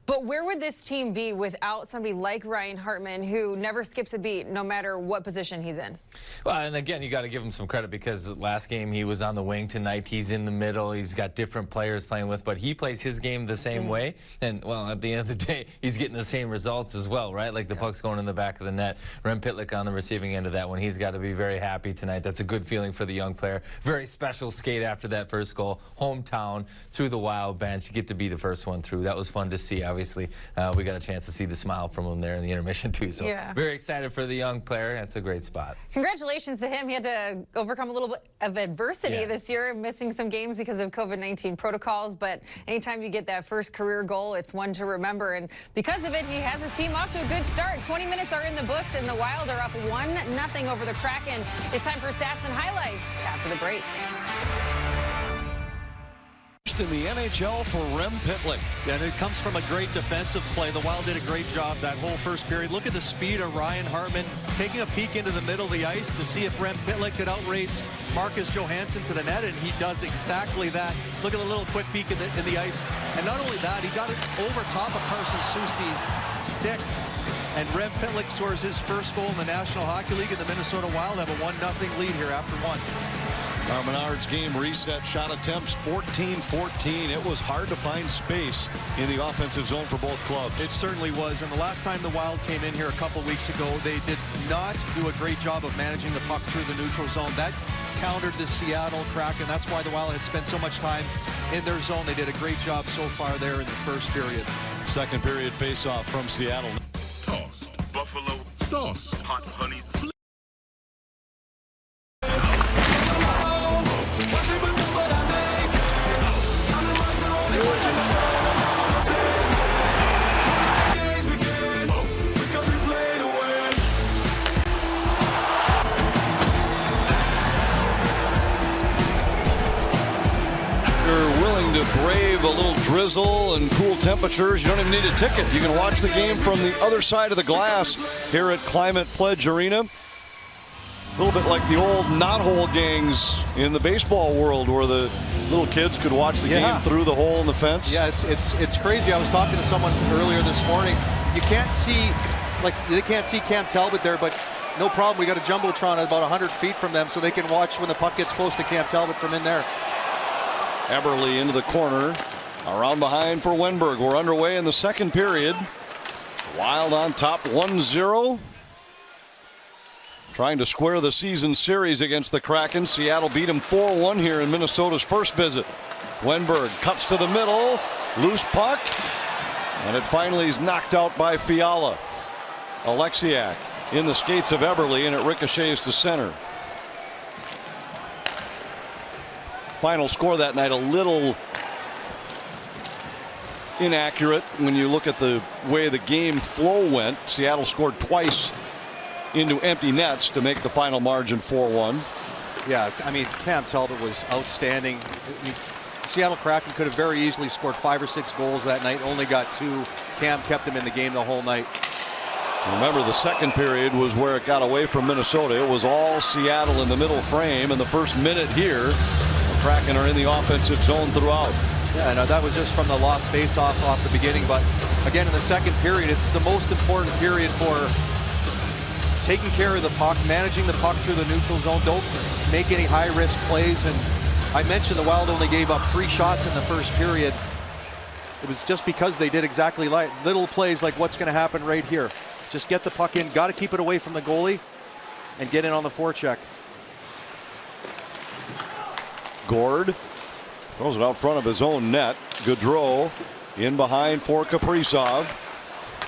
But where would this team be without somebody like Ryan Hartman, who never skips a beat, no matter what position he's in? Well, and again, you got to give him some credit, because last game he was on the wing. Tonight he's in the middle. He's got different players playing with, but he plays his game the same way. And, well, at the end of the day, he's getting the same results as well, right? Like the puck's going in the back of the net. Rem Pitlick on the receiving end of that one. He's got to be very happy tonight. That's a good feeling for the young player. Very special skate after that first goal. Hometown, through the Wild bench. You get to be the first one through. That was fun to see, obviously. We got a chance to see the smile from him there in the intermission, too. So very excited for the young player. That's a great spot. Congratulations to him. He had to overcome a little bit of adversity this year, missing some games because of COVID-19 protocols. But anytime you get that first career goal, it's one to remember. And because of it, he has his team off to a good start. 20 minutes are in the books, and the Wild are up 1-0 over the Kraken. It's time for stats and highlights after the break. In the NHL for Rem Pitlick. And it comes from a great defensive play. The Wild did a great job that whole first period. Look at the speed of Ryan Hartman taking a peek into the middle of the ice to see if Rem Pitlick could outrace Marcus Johansson to the net, and he does exactly that. Look at the little quick peek in the ice. And not only that, he got it over top of Carson Soucy's stick. And Rem Pitlick scores his first goal in the National Hockey League, and the Minnesota Wild have a 1-0 lead here after one. Menard's game reset, shot attempts 14-14. It was hard to find space in the offensive zone for both clubs. It certainly was, and the last time the Wild came in here a couple weeks ago, they did not do a great job of managing the puck through the neutral zone. That countered the Seattle Kraken. That's why the Wild had spent so much time in their zone. They did a great job so far there in the first period. Second period face-off from Seattle. Tossed buffalo sauce, hot honey. To brave a little drizzle and cool temperatures, you don't even need a ticket. You can watch the game from the other side of the glass here at Climate Pledge Arena. A little bit like the old knothole gangs in the baseball world, where the little kids could watch the game through the hole in the fence. Yeah, it's crazy. I was talking to someone earlier this morning. You can't see, like, they can't see Cam Talbot there, but no problem. We got a jumbotron at about 100 feet from them, so they can watch when the puck gets close to Cam Talbot from in there. Eberle into the corner, around behind for Wenberg. We're underway in the second period. Wild on top 1-0. Trying to square the season series against the Kraken. Seattle beat him 4-1 here in Minnesota's first visit. Wenberg cuts to the middle, loose puck, and it finally is knocked out by Fiala. Alexiak in the skates of Eberle, and it ricochets to center. Final score that night a little inaccurate when you look at the way the game flow went. Seattle scored twice into empty nets to make the final margin 4-1. Yeah, I mean, Cam Talbot was outstanding. Seattle Kraken could have very easily scored 5 or 6 goals that night, only got 2. Cam kept them in the game the whole night. Remember, the second period was where it got away from Minnesota. It was all Seattle in the middle frame, and the first minute here, Kraken are in the offensive zone throughout. Yeah, no, that was just from the lost face-off off the beginning. But again, in the second period, it's the most important period for taking care of the puck, managing the puck through the neutral zone. Don't make any high-risk plays. And I mentioned the Wild only gave up 3 shots in the first period. It was just because they did exactly like little plays like what's going to happen right here. Just get the puck in, got to keep it away from the goalie, and get in on the forecheck. Gord throws it out front of his own net. Gaudreau in behind for Kaprizov.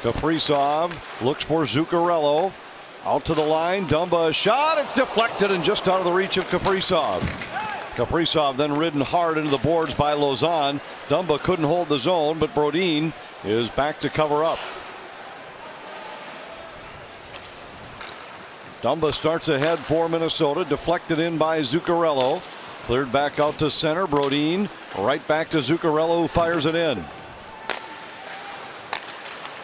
Kaprizov looks for Zuccarello. Out to the line. Dumba a shot. It's deflected and just out of the reach of Kaprizov. Kaprizov then ridden hard into the boards by Lausanne. Dumba couldn't hold the zone, but Brodin is back to cover up. Dumba starts ahead for Minnesota. Deflected in by Zuccarello. Cleared back out to center. Brodin right back to Zuccarello, who fires it in.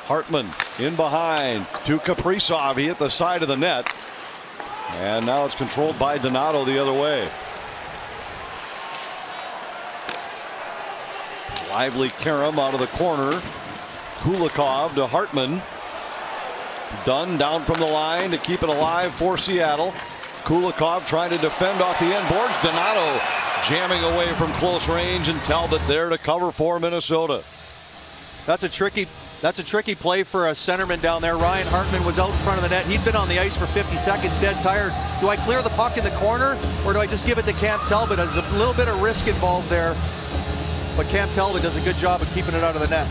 Hartman in behind to Kaprizov. He hit the side of the net. And now it's controlled by Donato the other way. Lively Karam out of the corner. Kulikov to Hartman. Dunn down from the line to keep it alive for Seattle. Kulikov trying to defend off the end boards. Donato jamming away from close range, and Talbot there to cover for Minnesota. That's a tricky play for a centerman down there. Ryan Hartman was out in front of the net. He'd been on the ice for 50 seconds, dead tired. Do I clear the puck in the corner, or do I just give it to Cam Talbot? There's a little bit of risk involved there, but Cam Talbot does a good job of keeping it out of the net.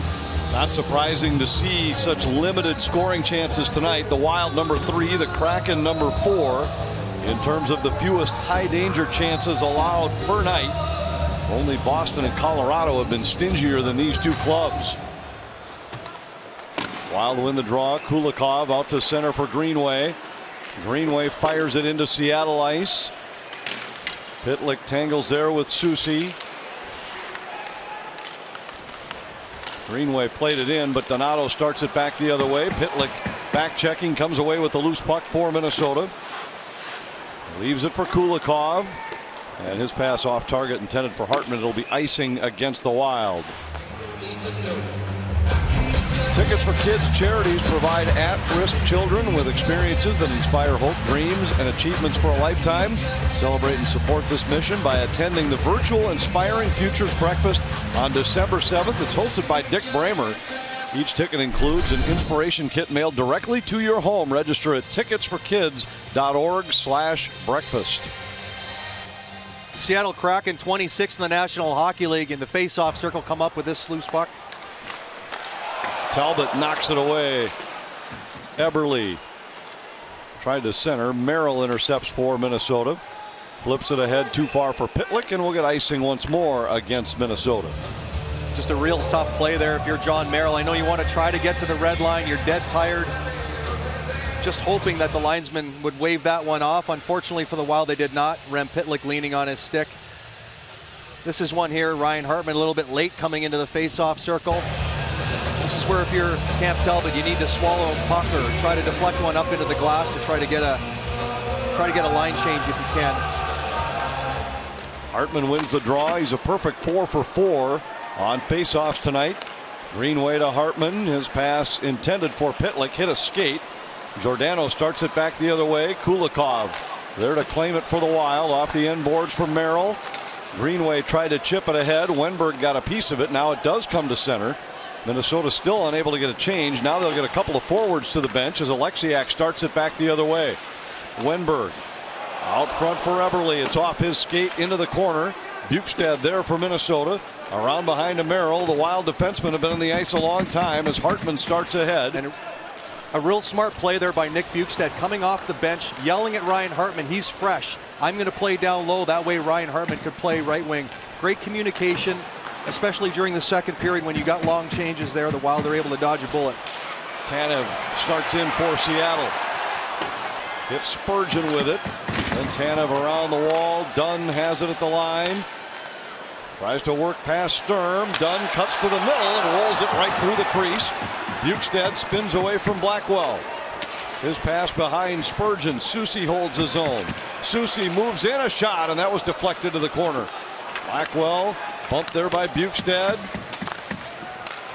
Not surprising to see such limited scoring chances tonight. The Wild #3, the Kraken #4 in terms of the fewest high danger chances allowed per night. Only Boston and Colorado have been stingier than these two clubs. Wild win the draw. Kulikov out to center for Greenway. Greenway fires it into Seattle ice. Pitlick tangles there with Soucy. Greenway played it in, but Donato starts it back the other way. Pitlick back checking, comes away with the loose puck for Minnesota. Leaves it for Kulikov. And his pass off target intended for Hartman. It'll be icing against the Wild. Tickets for Kids charities provide at-risk children with experiences that inspire hope, dreams, and achievements for a lifetime. Celebrate and support this mission by attending the virtual Inspiring Futures Breakfast on December 7th. It's hosted by Dick Bramer. Each ticket includes an inspiration kit mailed directly to your home. Register at ticketsforkids.org/breakfast. Seattle Kraken 26th in the National Hockey League, in the face-off circle, come up with this loose puck. Talbot knocks it away. Eberle tried to center. Merrill intercepts for Minnesota. Flips it ahead too far for Pitlick, and we'll get icing once more against Minnesota. Just a real tough play there if you're John Merrill. I know you want to try to get to the red line. You're dead tired. Just hoping that the linesman would wave that one off. Unfortunately for the Wild, they did not. Rem Pitlick leaning on his stick. This is one here. Ryan Hartman a little bit late coming into the face-off circle. This is where, if you're Cam Talbot, you need to swallow a puck or try to deflect one up into the glass to try to get a line change if you can. Hartman wins the draw. He's a perfect 4 for 4 on face-offs tonight. Greenway to Hartman. His pass intended for Pitlick hit a skate. Giordano starts it back the other way. Kulikov there to claim it for the Wild off the end boards for Merrill. Greenway tried to chip it ahead. Wenberg got a piece of it. Now it does come to center. Minnesota still unable to get a change. Now they'll get a couple of forwards to the bench as Alexiak starts it back the other way. Wenberg out front for Eberle. It's off his skate into the corner. Bukestad there for Minnesota. Around behind to Merrill. The Wild defensemen have been on the ice a long time as Hartman starts ahead. And a real smart play there by Nick Bukestad, coming off the bench, yelling at Ryan Hartman. He's fresh. I'm going to play down low. That way Ryan Hartman could play right wing. Great communication, especially during the second period when you got long changes there. The Wild are able to dodge a bullet. Tanev starts in for Seattle. Hits Spurgeon with it. Then Tanev around the wall. Dunn has it at the line. Tries to work past Sturm. Dunn cuts to the middle and rolls it right through the crease. Bukestad spins away from Blackwell. His pass behind Spurgeon. Soucy holds his own. Soucy moves in a shot, and that was deflected to the corner. Blackwell bumped there by Bukestad.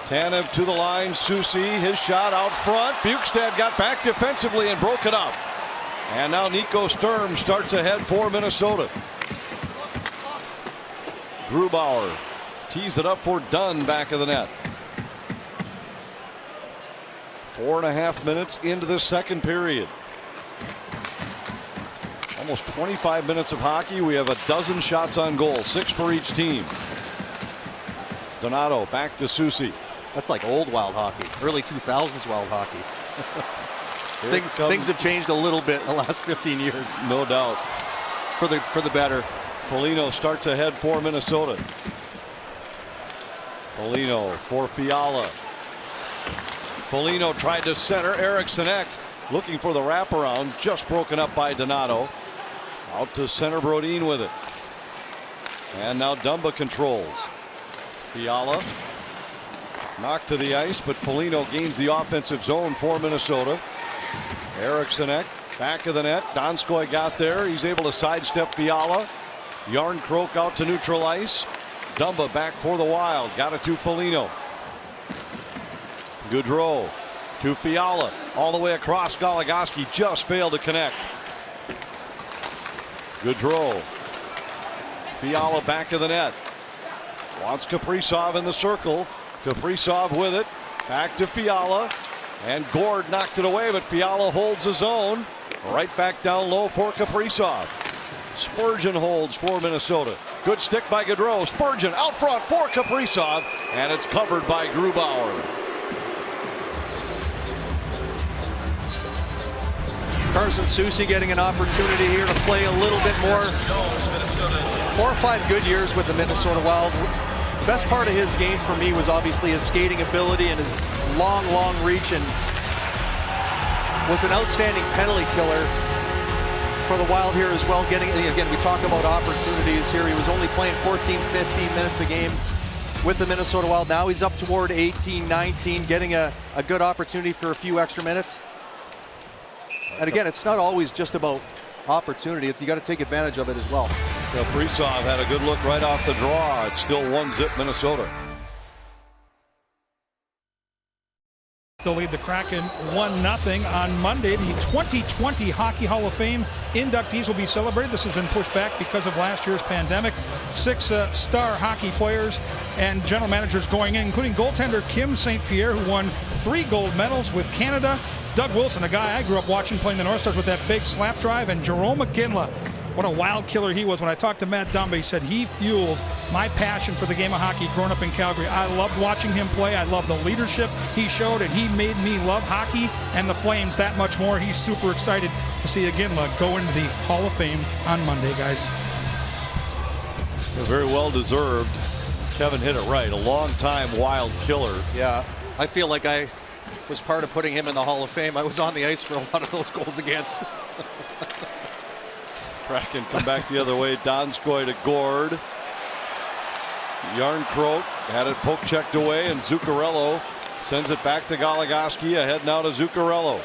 Tanev to the line. Soucy, his shot out front. Bukestad got back defensively and broke it up. And now Nico Sturm starts ahead for Minnesota. Grubauer tees it up for Dunn back of the net. 4.5 minutes into the second period. Almost 25 minutes of hockey. We have a dozen shots on goal, 6 for each team. Donato back to Soucy. That's like old Wild hockey, early 2000s Wild hockey. Things have changed a little bit in the last 15 years. No doubt. For the better. Foligno starts ahead for Minnesota. Foligno for Fiala. Foligno tried to center. Eriksson Ek looking for the wraparound, just broken up by Donato. Out to center. Brodin with it. And now Dumba controls. Fiala knocked to the ice, but Foligno gains the offensive zone for Minnesota. Eriksson back of the net. Donskoy got there. He's able to sidestep Fiala. Järnkrok out to neutral ice. Dumba back for the Wild. Got it to Foligno. Gaudreau to Fiala. All the way across. Goligoski just failed to connect. Gaudreau. Fiala back of the net. Wants Kaprizov in the circle. Kaprizov with it. Back to Fiala. And Gord knocked it away, but Fiala holds his own. Right back down low for Kaprizov. Spurgeon holds for Minnesota. Good stick by Gaudreau. Spurgeon out front for Kaprizov. And it's covered by Grubauer. Carson Soucy getting an opportunity here to play a little bit more. 4 or 5 good years with the Minnesota Wild. Best part of his game for me was obviously his skating ability and his long reach, and was an outstanding penalty killer for the Wild here as well. Getting, again, we talk about opportunities here. He was only playing 14, 15 minutes a game with the Minnesota Wild. Now he's up toward 18, 19, getting a good opportunity for a few extra minutes. And again, it's not always just about opportunity. You got to take advantage of it as well. Kaprizov had a good look right off the draw. It's still 1-0 Minnesota. To lead the Kraken 1-0 on Monday. The 2020 Hockey Hall of Fame inductees will be celebrated. This has been pushed back because of last year's pandemic. 6 star hockey players and general managers going in, including goaltender Kim St. Pierre, who won 3 gold medals with Canada. Doug Wilson, a guy I grew up watching playing the North Stars with that big slap drive, and Jerome McGinley. What a wild killer he was. When I talked to Matt Dumba, he said he fueled my passion for the game of hockey growing up in Calgary. I loved watching him play. I loved the leadership he showed, and he made me love hockey and the Flames that much more. He's super excited to see Iginla go into the Hall of Fame on Monday, guys. Very well deserved. Kevin hit it right. A long-time Wild killer. Yeah, I feel like I was part of putting him in the Hall of Fame. I was on the ice for a lot of those goals against. Kraken come back the other way. Donskoy to Gord. Järnkrok had it poke checked away, and Zuccarello sends it back to Goligoski. Ahead now to Zuccarello.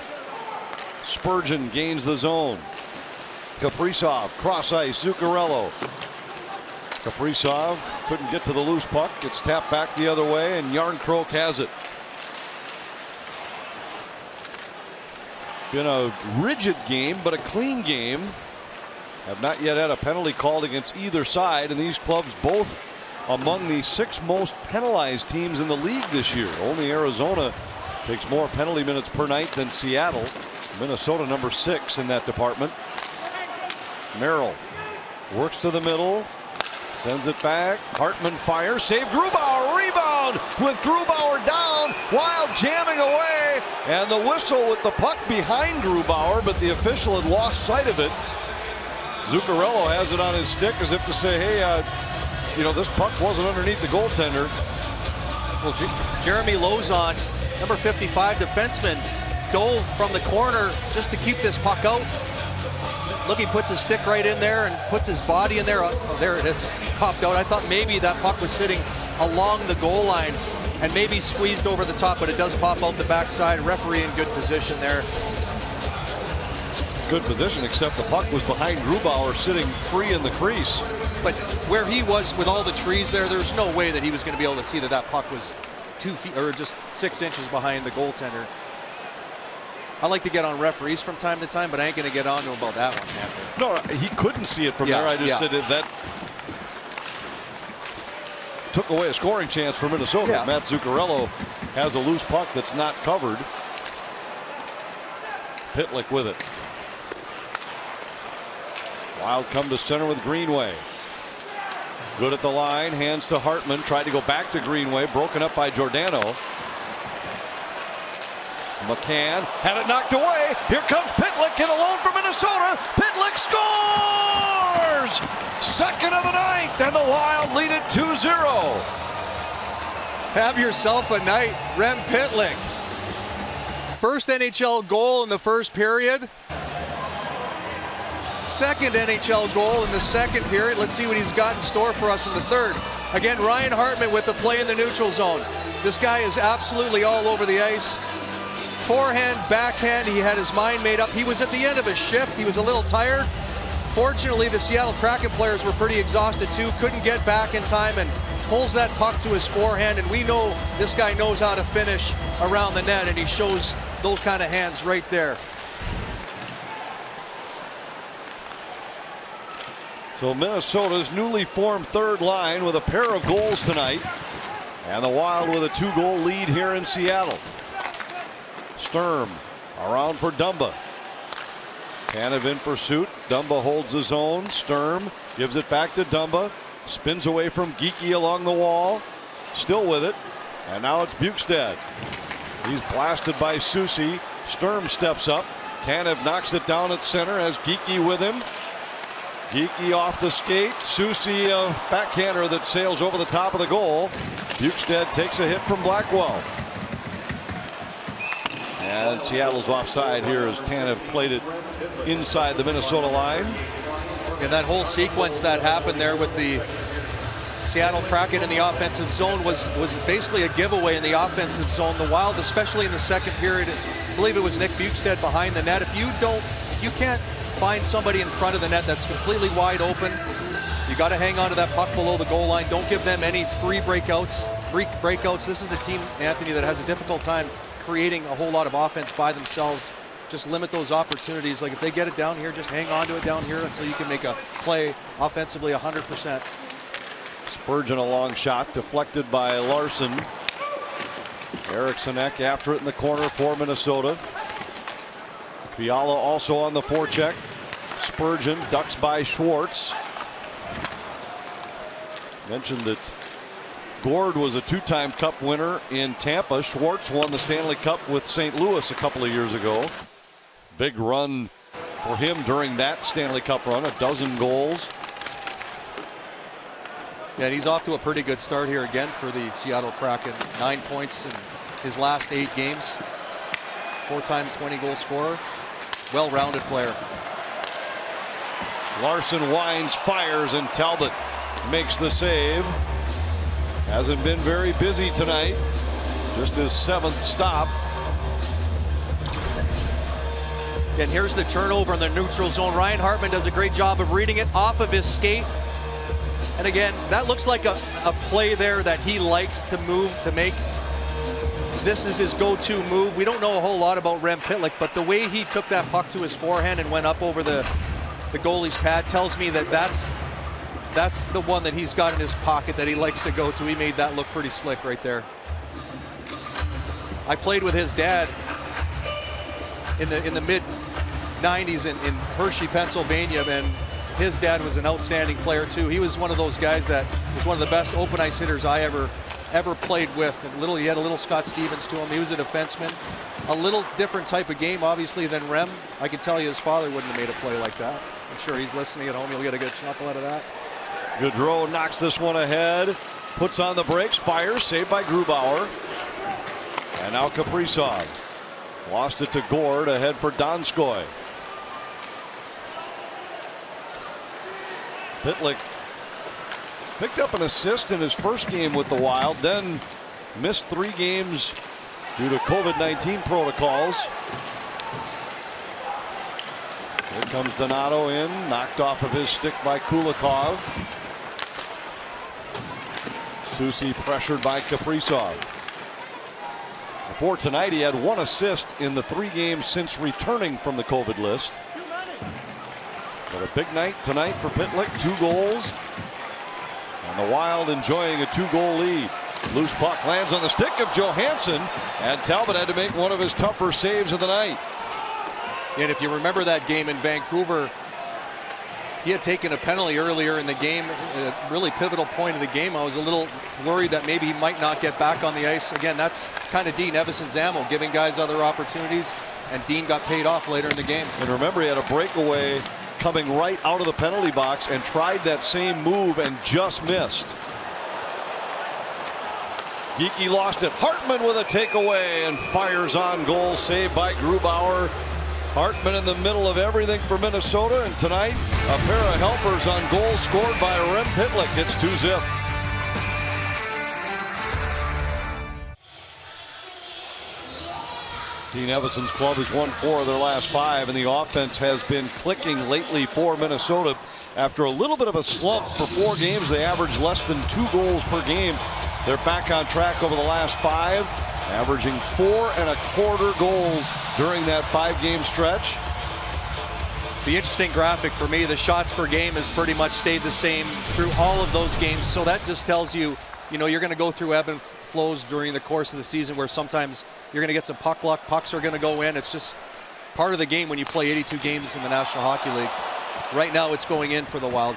Spurgeon gains the zone. Kaprizov cross ice. Zuccarello. Kaprizov couldn't get to the loose puck. It's tapped back the other way, and Järnkrok has it. Been a rigid game, but a clean game. Have not yet had a penalty called against either side, and these clubs both among the 6 most penalized teams in the league this year. Only Arizona takes more penalty minutes per night than Seattle. Minnesota number 6 in that department. Merrill works to the middle, sends it back. Hartman fires, save Grubauer, rebound with Grubauer down. Wild jamming away, and the whistle with the puck behind Grubauer, but the official had lost sight of it. Zuccarello has it on his stick as if to say, hey, you know, this puck wasn't underneath the goaltender. Well, Jeremy Lauzon, number 55 defenseman, dove from the corner just to keep this puck out. Look, he puts his stick right in there and puts his body in there. Oh, there it is, popped out. I thought maybe that puck was sitting along the goal line and maybe squeezed over the top, but it does pop out the backside. Referee in good position there. Good position, except the puck was behind Grubauer, sitting free in the crease. But where he was with all the trees there's no way that he was going to be able to see that that puck was 2 feet or just 6 inches behind the goaltender. I like to get on referees from time to time, but I ain't going to get on to him about that one, Anthony. No, he couldn't see it from there. I just said that took away a scoring chance for Minnesota. Yeah. Matt Zuccarello has a loose puck that's not covered. Pitlick with it. Wild come to center with Greenway. Good at the line, hands to Hartman, tried to go back to Greenway, broken up by Giordano. McCann had it knocked away. Here comes Pitlick in alone for Minnesota. Pitlick scores! Second of the ninth, and the Wild lead it 2-0. Have yourself a night, Rem Pitlick. First NHL goal in the first period. second NHL goal in the second period. Let's see what he's got in store for us in the third. Again, Ryan Hartman with the play in the neutral zone. This guy is absolutely all over the ice. Forehand, backhand, he had his mind made up. He was at the end of his shift. He was a little tired. Fortunately, the Seattle Kraken players were pretty exhausted too. Couldn't get back in time and pulls that puck to his forehand. And we know this guy knows how to finish around the net, and he shows those kind of hands right there. So Minnesota's newly formed third line with a pair of goals tonight. And the Wild with a 2-goal lead here in Seattle. Sturm around for Dumba. Tanev in pursuit. Dumba holds his own. Sturm gives it back to Dumba. Spins away from Geekie along the wall. Still with it. And now it's Bukestad. He's blasted by Soucy. Sturm steps up. Tanev knocks it down at center, has Geekie with him. Geekie off the skate. Soucy, a backhander that sails over the top of the goal. Bukestad takes a hit from Blackwell. And Seattle's offside here as Tanev played it inside the Minnesota line. And that whole sequence that happened there with the Seattle Kraken in the offensive zone was basically a giveaway in the offensive zone. The Wild, especially in the second period, I believe it was Nick Bukestad behind the net. If you can't find somebody in front of the net that's completely wide open, you got to hang on to that puck below the goal line. Don't give them any free breakouts. This is a team, Anthony, that has a difficult time creating a whole lot of offense by themselves. Just limit those opportunities. Like if they get it down here, just hang on to it down here until you can make a play offensively 100%. Spurgeon a long shot deflected by Larson. Eriksson after it in the corner for Minnesota. Fiala also on the forecheck. Spurgeon ducks by Schwartz. Mentioned that Gord was a 2-time Cup winner in Tampa. Schwartz won the Stanley Cup with St. Louis a couple of years ago. Big run for him during that Stanley Cup run, 12 goals. Yeah, and he's off to a pretty good start here again for the Seattle Kraken. 9 points in his last 8 games. 4-time 20-goal scorer. Well-rounded player. Larson winds, fires, and Talbot makes the save. Hasn't been very busy tonight. Just his 7th stop. And here's the turnover in the neutral zone. Ryan Hartman does a great job of reading it off of his skate. And again, that looks like a play there that he likes to make. This is his go-to move. We don't know a whole lot about Rem Pitlick, but the way he took that puck to his forehand and went up over the goalie's pad tells me that that's the one that he's got in his pocket that he likes to go to. He made that look pretty slick right there. I played with his dad in the mid-90s in Hershey, Pennsylvania, and his dad was an outstanding player too. He was one of those guys that was one of the best open ice hitters I ever played with. And he had a little Scott Stevens to him. He was a defenseman. A little different type of game, obviously, than Rem. I can tell you his father wouldn't have made a play like that. I'm sure he's listening at home. He'll get a good chuckle out of that. Gaudreau knocks this one ahead, puts on the brakes, fires, saved by Grubauer. And now Kaprizov. Lost it to Gord, ahead for Donskoy. Pitlick picked up an assist in his first game with the Wild, then missed 3 games due to COVID-19 protocols. Here comes Donato in, knocked off of his stick by Kulikov. Soucy pressured by Kaprizov. Before tonight, he had 1 assist in the 3 games since returning from the COVID list. But a big night tonight for Pitlick, 2 goals. And the Wild enjoying a 2-goal lead. Loose puck lands on the stick of Johansson, and Talbot had to make one of his tougher saves of the night. And if you remember that game in Vancouver, he had taken a penalty earlier in the game, a really pivotal point of the game. I was a little worried that maybe he might not get back on the ice. Again, that's kind of Dean Evason's ammo, giving guys other opportunities, and Dean got paid off later in the game. And remember, he had a breakaway coming right out of the penalty box and tried that same move and just missed. Geekie lost it. Hartman with a takeaway and fires on goal, saved by Grubauer. Hartman in the middle of everything for Minnesota, and tonight a pair of helpers on goals scored by Rem Pitlick. It's 2-0. Dean Evason's club has won 4 of their last 5, and the offense has been clicking lately for Minnesota. After a little bit of a slump for 4 games, they averaged less than 2 goals per game. They're back on track over the last 5, averaging 4.25 goals during that 5-game stretch. The interesting graphic for me, the shots per game has pretty much stayed the same through all of those games. So that just tells you, you're going to go through ebb and flows during the course of the season where sometimes you're going to get some puck luck. Pucks are going to go in. It's just part of the game when you play 82 games in the National Hockey League. Right now it's going in for the Wild.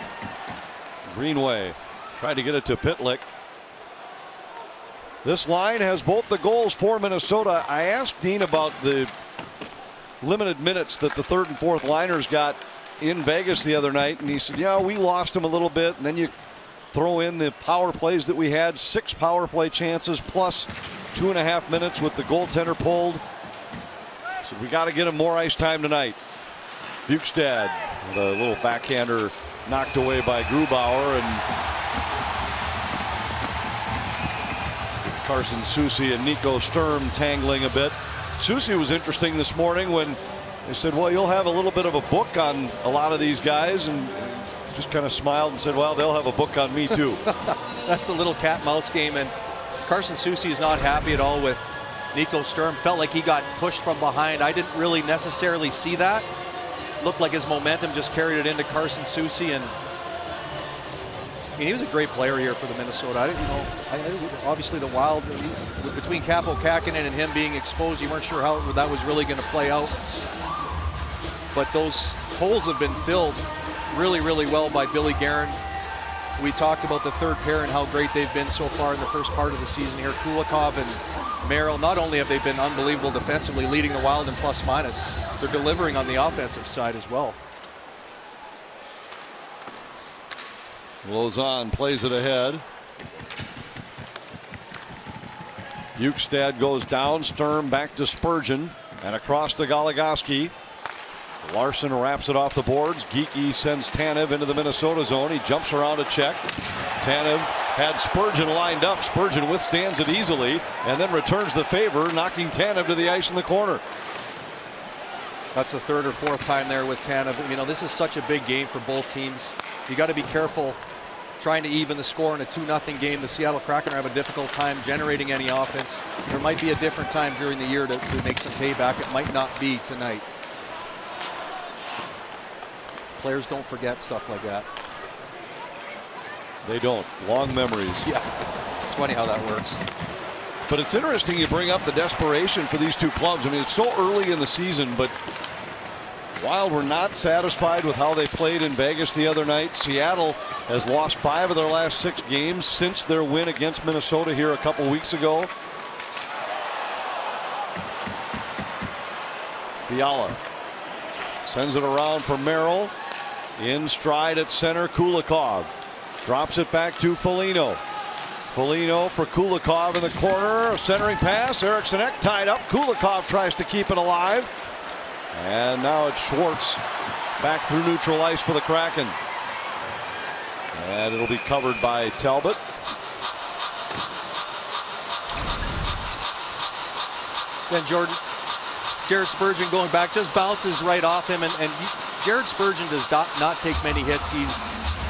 Greenway tried to get it to Pitlick. This line has both the goals for Minnesota. I asked Dean about the limited minutes that the 3rd and 4th liners got in Vegas the other night, and he said, yeah, we lost them a little bit, and then you throw in the power plays that we had, 6 power play chances plus 2.5 minutes with the goaltender pulled. So we got to get him more ice time tonight. Bukestad with a little backhander knocked away by Grubauer, and Carson Soucy and Nico Sturm tangling a bit. Soucy was interesting this morning when they said, well, you'll have a little bit of a book on a lot of these guys, and just kind of smiled and said, well, they'll have a book on me too. That's a little cat-mouse game, and Carson Soucy is not happy at all with Nico Sturm. Felt like he got pushed from behind. I didn't really necessarily see that. Looked like his momentum just carried it into Carson Soucy, and he was a great player here for the Minnesota. Obviously the Wild, between Capo Kakinen and him being exposed, you weren't sure how that was really going to play out. But those holes have been filled really, really well by Billy Guerin. We talked about the third pair and how great they've been so far in the first part of the season here. Kulikov and Merrill, not only have they been unbelievable defensively, leading the Wild in plus minus, they're delivering on the offensive side as well. Lozon plays it ahead. Bukestad goes down. Sturm back to Spurgeon and across to Goligoski. Larson wraps it off the boards. Geekie sends Tanev into the Minnesota zone. He jumps around to check. Tanev had Spurgeon lined up. Spurgeon withstands it easily and then returns the favor, knocking Tanev to the ice in the corner. That's the 3rd or 4th time there with Tanev. This is such a big game for both teams. You got to be careful trying to even the score in a 2-0 game. The Seattle Kraken have a difficult time generating any offense. There might be a different time during the year to make some payback. It might not be tonight. Players don't forget stuff like that. They don't. Long memories. Yeah, it's funny how that works. But it's interesting you bring up the desperation for these two clubs. It's so early in the season, but Wild were not satisfied with how they played in Vegas the other night. Seattle has lost 5 of their last 6 games since their win against Minnesota here a couple weeks ago. Fiala sends it around for Merrill. In stride at center, Kulikov drops it back to Foligno. Foligno for Kulikov in the corner. Centering pass. Eriksson Ek tied up. Kulikov tries to keep it alive. And now it's Schwartz back through neutral ice for the Kraken. And it'll be covered by Talbot. Then Jared Spurgeon going back just bounces right off him, and Jared Spurgeon does not take many hits. He's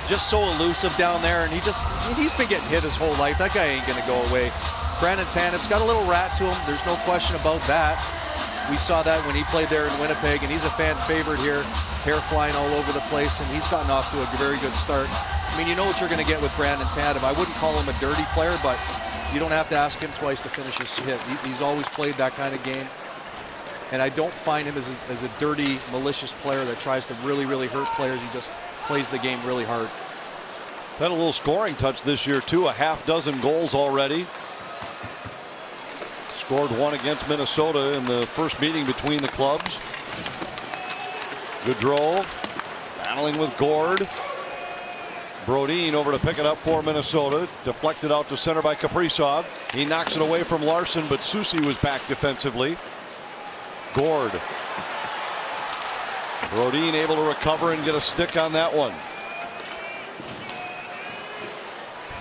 just so elusive down there, and he's been getting hit his whole life. That guy ain't gonna go away. Brandon Tanev's got a little rat to him. There's no question about that. We saw that when he played there in Winnipeg, and he's a fan favorite here. Hair flying all over the place, and he's gotten off to a very good start. You know what you're going to get with Brandon Tanev. I wouldn't call him a dirty player, but you don't have to ask him twice to finish his hit. He's always played that kind of game. And I don't find him as a dirty, malicious player that tries to really, really hurt players. He just plays the game really hard. Had a little scoring touch this year, too. A half dozen goals already. Scored 1 against Minnesota in the first meeting between the clubs. Gaudreau battling with Gord. Brodin over to pick it up for Minnesota. Deflected out to center by Kaprizov. He knocks it away from Larson, but Soucy was back defensively. Gord Brodin able to recover and get a stick on that one.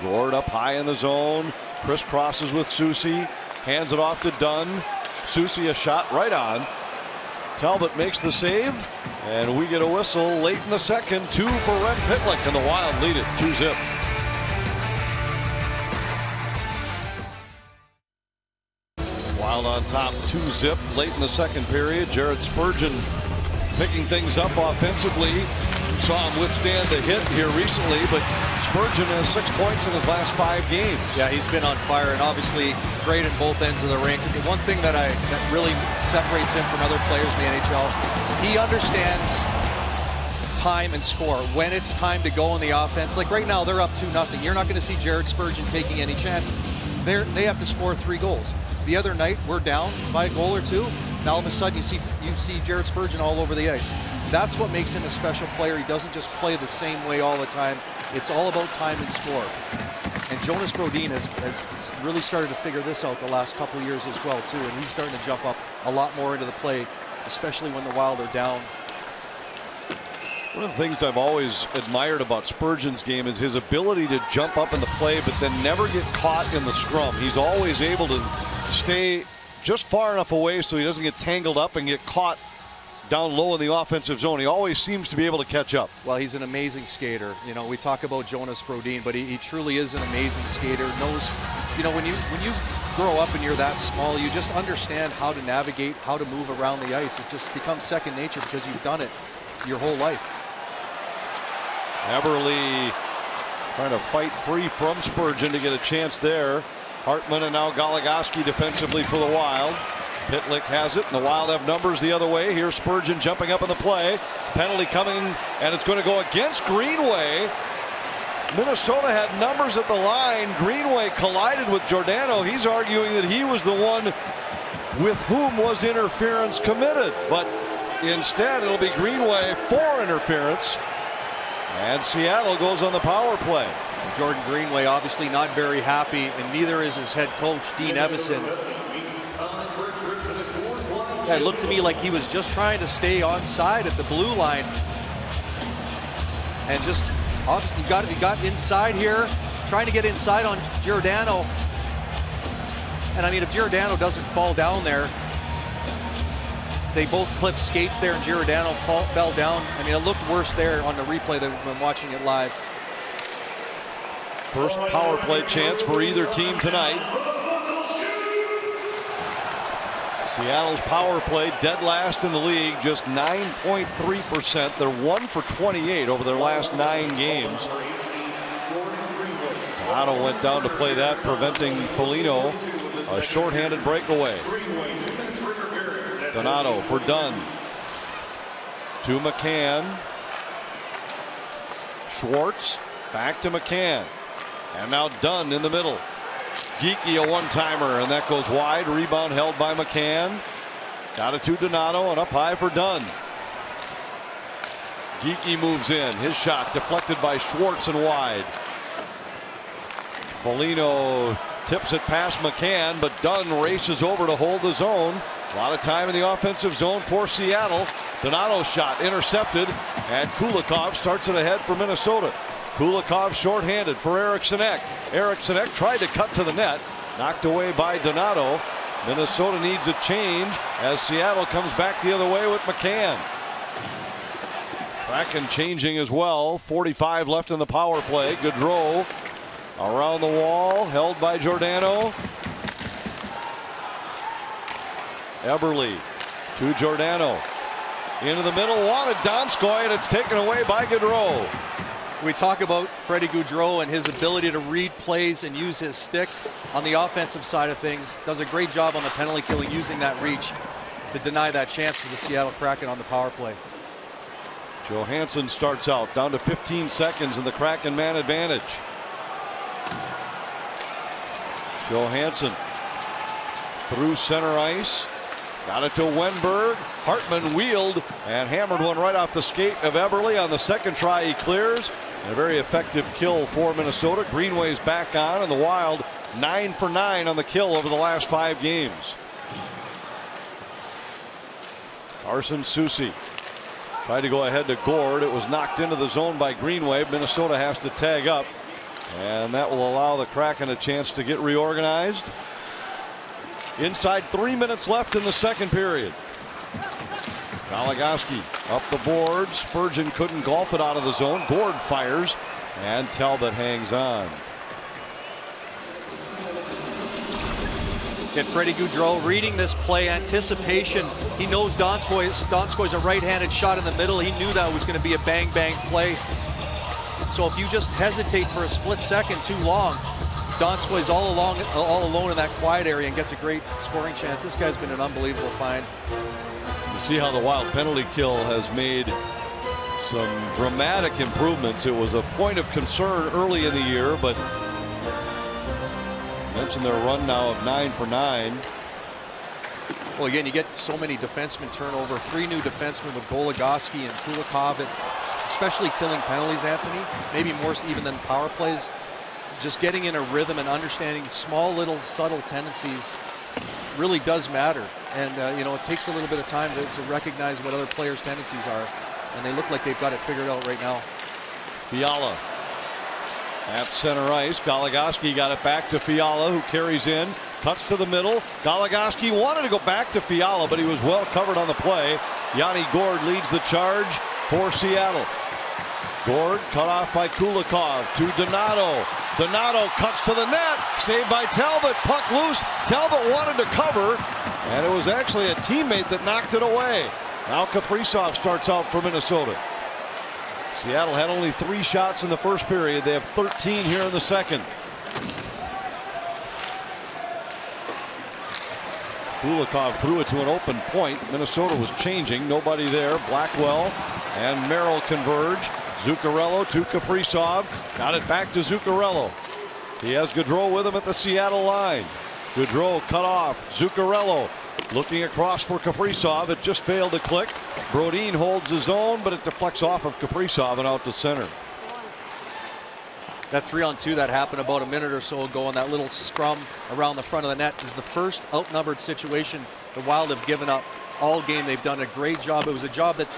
Gord up high in the zone. Crisscrosses with Soucy. Hands it off to Dunn. Soucy a shot right on. Talbot makes the save, and we get a whistle late in the second. 2 for Red Pitlick, and the Wild lead it 2-0. Wild on top 2-0 late in the second period. Jared Spurgeon picking things up offensively. Saw him withstand the hit here recently, but Spurgeon has 6 points in his last 5 games. Yeah, he's been on fire and obviously great in both ends of the rink. The one thing that really separates him from other players in the NHL, he understands time and score. When it's time to go in the offense, like right now they're up 2-0. You're not going to see Jared Spurgeon taking any chances. They have to score 3 goals. The other night we're down by a goal or 2. Now all of a sudden you see Jared Spurgeon all over the ice. That's what makes him a special player. He doesn't just play the same way all the time. It's all about time and score. And Jonas Brodin has really started to figure this out the last couple of years as well too. And he's starting to jump up a lot more into the play, especially when the Wild are down. One of the things I've always admired about Spurgeon's game is his ability to jump up in the play but then never get caught in the scrum. He's always able to stay just far enough away so he doesn't get tangled up and get caught down low in the offensive zone. He always seems to be able to catch up. Well, he's an amazing skater. You know, we talk about Jonas Brodin, but he truly is an amazing skater. Knows, you know, when you grow up and you're that small, you just understand how to navigate, how to move around the ice. It just becomes second nature because you've done it your whole life. Eberle trying to fight free from Spurgeon to get a chance there. Hartman and now Goligoski defensively for the Wild. Pitlick has it, and the Wild have numbers the other way. Here's Spurgeon jumping up in the play. Penalty coming, and it's going to go against Greenway. Minnesota had numbers at the line. Greenway collided with Giordano. He's arguing that he was the one with whom was interference committed, but instead it'll be Greenway for interference, and Seattle goes on the power play. Jordan Greenway obviously not very happy, and neither is his head coach, Dean Evison. Yeah, it looked to me like he was just trying to stay on side at the blue line. And just obviously he got inside here, trying to get inside on Giordano. And I mean, if Giordano doesn't fall down there, they both clipped skates there and Giordano fell down. I mean, it looked worse there on the replay than when watching it live. First power play chance for either team tonight. Seattle's power play dead last in the league, just 9.3%. They're 1 for 28 over their last 9 games. Donato went down to play that, preventing Foligno a shorthanded breakaway. Donato for Dunn. To McCann. Schwartz back to McCann. And now Dunn in the middle. Geekie a one-timer, and that goes wide. Rebound held by McCann. Got it to Donato, and up high for Dunn. Geekie moves in. His shot deflected by Schwartz and wide. Foligno tips it past McCann, but Dunn races over to hold the zone. A lot of time in the offensive zone for Seattle. Donato's shot intercepted, and Kulikov starts it ahead for Minnesota. Kulikov shorthanded for Eriksson Ek. Eriksson Ek tried to cut to the net, knocked away by Donato. Minnesota needs a change as Seattle comes back the other way with McCann. Kraken changing as well. 45 left in the power play. Gaudreau around the wall, held by Giordano. Eberle to Giordano. Into the middle, wanted Donskoy, and it's taken away by Gaudreau. We talk about Freddie Gaudreau and his ability to read plays and use his stick on the offensive side of things. Does a great job on the penalty killing, using that reach to deny that chance for the Seattle Kraken on the power play. Johansson starts out, down to 15 seconds, and the Kraken man advantage. Johansson through center ice. Got it to Wenberg. Hartman wheeled and hammered one right off the skate of Eberle. On the second try, he clears. And a very effective kill for Minnesota. Greenway's back on, and the Wild 9 for 9 on the kill over the last 5 games. Carson Soucy Tried to go ahead to Gord. It was knocked into the zone by Greenway. Minnesota has to tag up, and that will allow the Kraken a chance to get reorganized. Inside 3 minutes left in the second period. Goligoski up the board. Spurgeon couldn't golf it out of the zone. Gord fires, and Talbot hangs on. Get Freddie Gaudreau reading this play, anticipation. He knows Donskoy's a right-handed shot in the middle. He knew that was going to be a bang-bang play. So if you just hesitate for a split second too long, Donskoy's all alone in that quiet area and gets a great scoring chance. This guy's been an unbelievable find. You see how the Wild penalty kill has made some dramatic improvements. It was a point of concern early in the year, but mentioned their run now of 9 for 9. Well, again, you get so many defenseman turnover. 3 new defensemen with Goligoski and Kulikov, especially killing penalties, Anthony. Maybe more even than power plays. Just getting in a rhythm and understanding small little subtle tendencies really does matter. And you know, it takes a little bit of time to recognize what other players' tendencies are. And they look like they've got it figured out right now. Fiala at center ice. Goligoski got it back to Fiala, who carries in, cuts to the middle. Goligoski wanted to go back to Fiala, but he was well covered on the play. Yanni Gord leads the charge for Seattle. Gord cut off by Kulikov to Donato. Donato cuts to the net, saved by Talbot. Puck loose. Talbot wanted to cover, and it was actually a teammate that knocked it away. Now Kaprizov starts out for Minnesota. Seattle had only 3 shots in the first period. They have 13 here in the second. Kulikov threw it to an open point. Minnesota was changing. Nobody there. Blackwell and Merrill converge. Zuccarello to Kaprizov. Got it back to Zuccarello. He has Gaudreau with him at the Seattle line. Gaudreau cut off. Zuccarello looking across for Kaprizov. It just failed to click. Brodin holds his own, but it deflects off of Kaprizov and out to center. That 3-on-2 that happened about a minute or so ago on that little scrum around the front of the net is the first outnumbered situation the Wild have given up all game. They've done a great job. It was a job that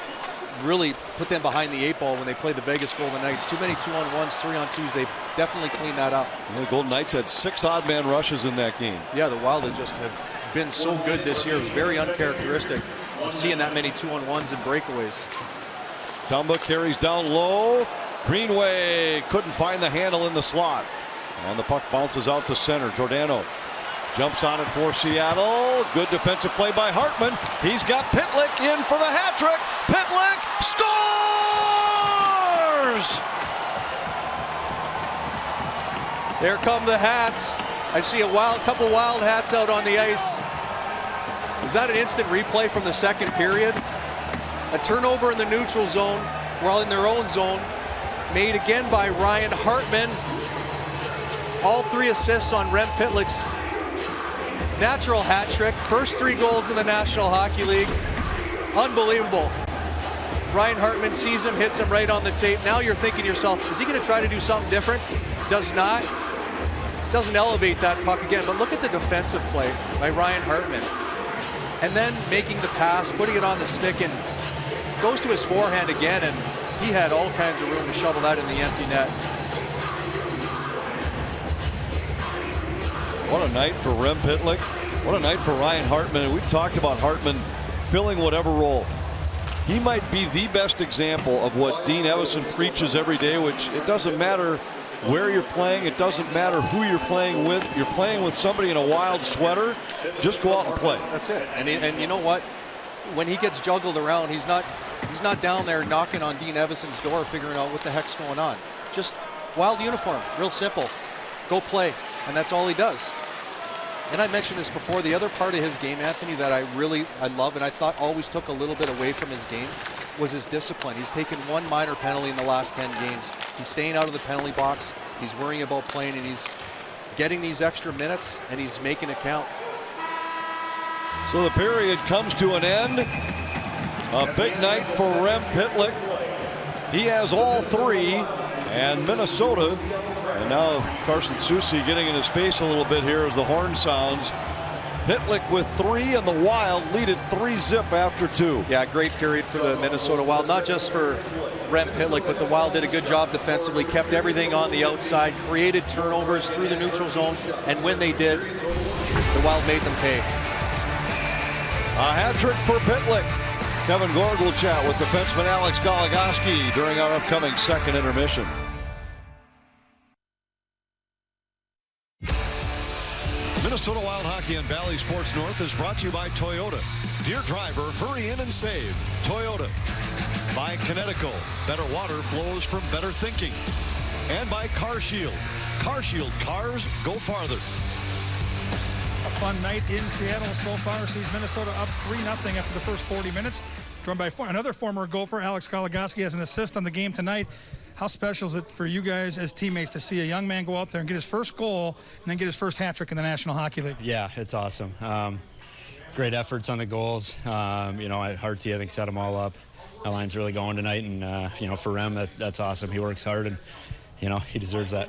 really put them behind the 8 ball when they played the Vegas Golden Knights. Too many 2-on-1s, 3-on-2s. They've definitely cleaned that up. And the Golden Knights had 6 odd man rushes in that game. Yeah, the Wild have been so good this year. It was very uncharacteristic of seeing that many 2-on-1s and breakaways. Dumba carries down low. Greenway couldn't find the handle in the slot, and the puck bounces out to center. Giordano jumps on it for Seattle. Good defensive play by Hartman. He's got Pitlick in for the hat trick. Pitlick scores! There come the hats. I see a couple wild hats out on the ice. Is that an instant replay from the second period? A turnover in the neutral zone, while in their own zone, made again by Ryan Hartman. All 3 assists on Rem Pitlick's natural hat trick. First 3 goals in the National Hockey League. Unbelievable. Ryan Hartman sees him, hits him right on the tape. Now you're thinking to yourself, is he going to try to do something different? Does not. Doesn't elevate that puck again. But look at the defensive play by Ryan Hartman. And then making the pass, putting it on the stick, and goes to his forehand again, and he had all kinds of room to shovel that in the empty net. What a night for Rem Pitlick. What a night for Ryan Hartman. And we've talked about Hartman filling whatever role. He might be the best example of what Dean Evason preaches every day, which it doesn't matter where you're playing. It doesn't matter who you're playing with. You're playing with somebody in a Wild sweater. Just go out and play. That's it. And you know what? When he gets juggled around, he's not down there knocking on Dean Evason's door figuring out what the heck's going on. Just Wild uniform, real simple. Go play, and that's all he does. And I mentioned this before, the other part of his game, Anthony, that I love and I thought always took a little bit away from his game was his discipline. He's taken 1 minor penalty in the last 10 games. He's staying out of the penalty box. He's worrying about playing, and he's getting these extra minutes, and he's making it count. So the period comes to an end. A big night for Rem Pitlick. He has all 3, and Minnesota. And now Carson Soucy getting in his face a little bit here as the horn sounds. Pitlick with 3, and the Wild lead it 3-0 after 2. Yeah, great period for the Minnesota Wild, not just for Rem Pitlick, but the Wild did a good job defensively, kept everything on the outside, created turnovers through the neutral zone, and when they did, the Wild made them pay. A hat trick for Pitlick. Kevin Gord will chat with defenseman Alex Goligoski during our upcoming second intermission. Minnesota Wild Hockey on Valley Sports North is brought to you by Toyota. Dear driver, hurry in and save. Toyota. By Connecticut. Better water flows from better thinking. And by Car Shield. Car Shield cars go farther. A fun night in Seattle so far. Sees Minnesota up 3-0 after the first 40 minutes. Joined by another former Gopher, Alex Goligoski, has an assist on the game tonight. How special is it for you guys as teammates to see a young man go out there and get his first goal and then get his first hat trick in the National Hockey League? Yeah, it's awesome. Great efforts on the goals. Hartsey, I think, set them all up. That line's really going tonight, and, for Rem, that's awesome. He works hard, and, he deserves that.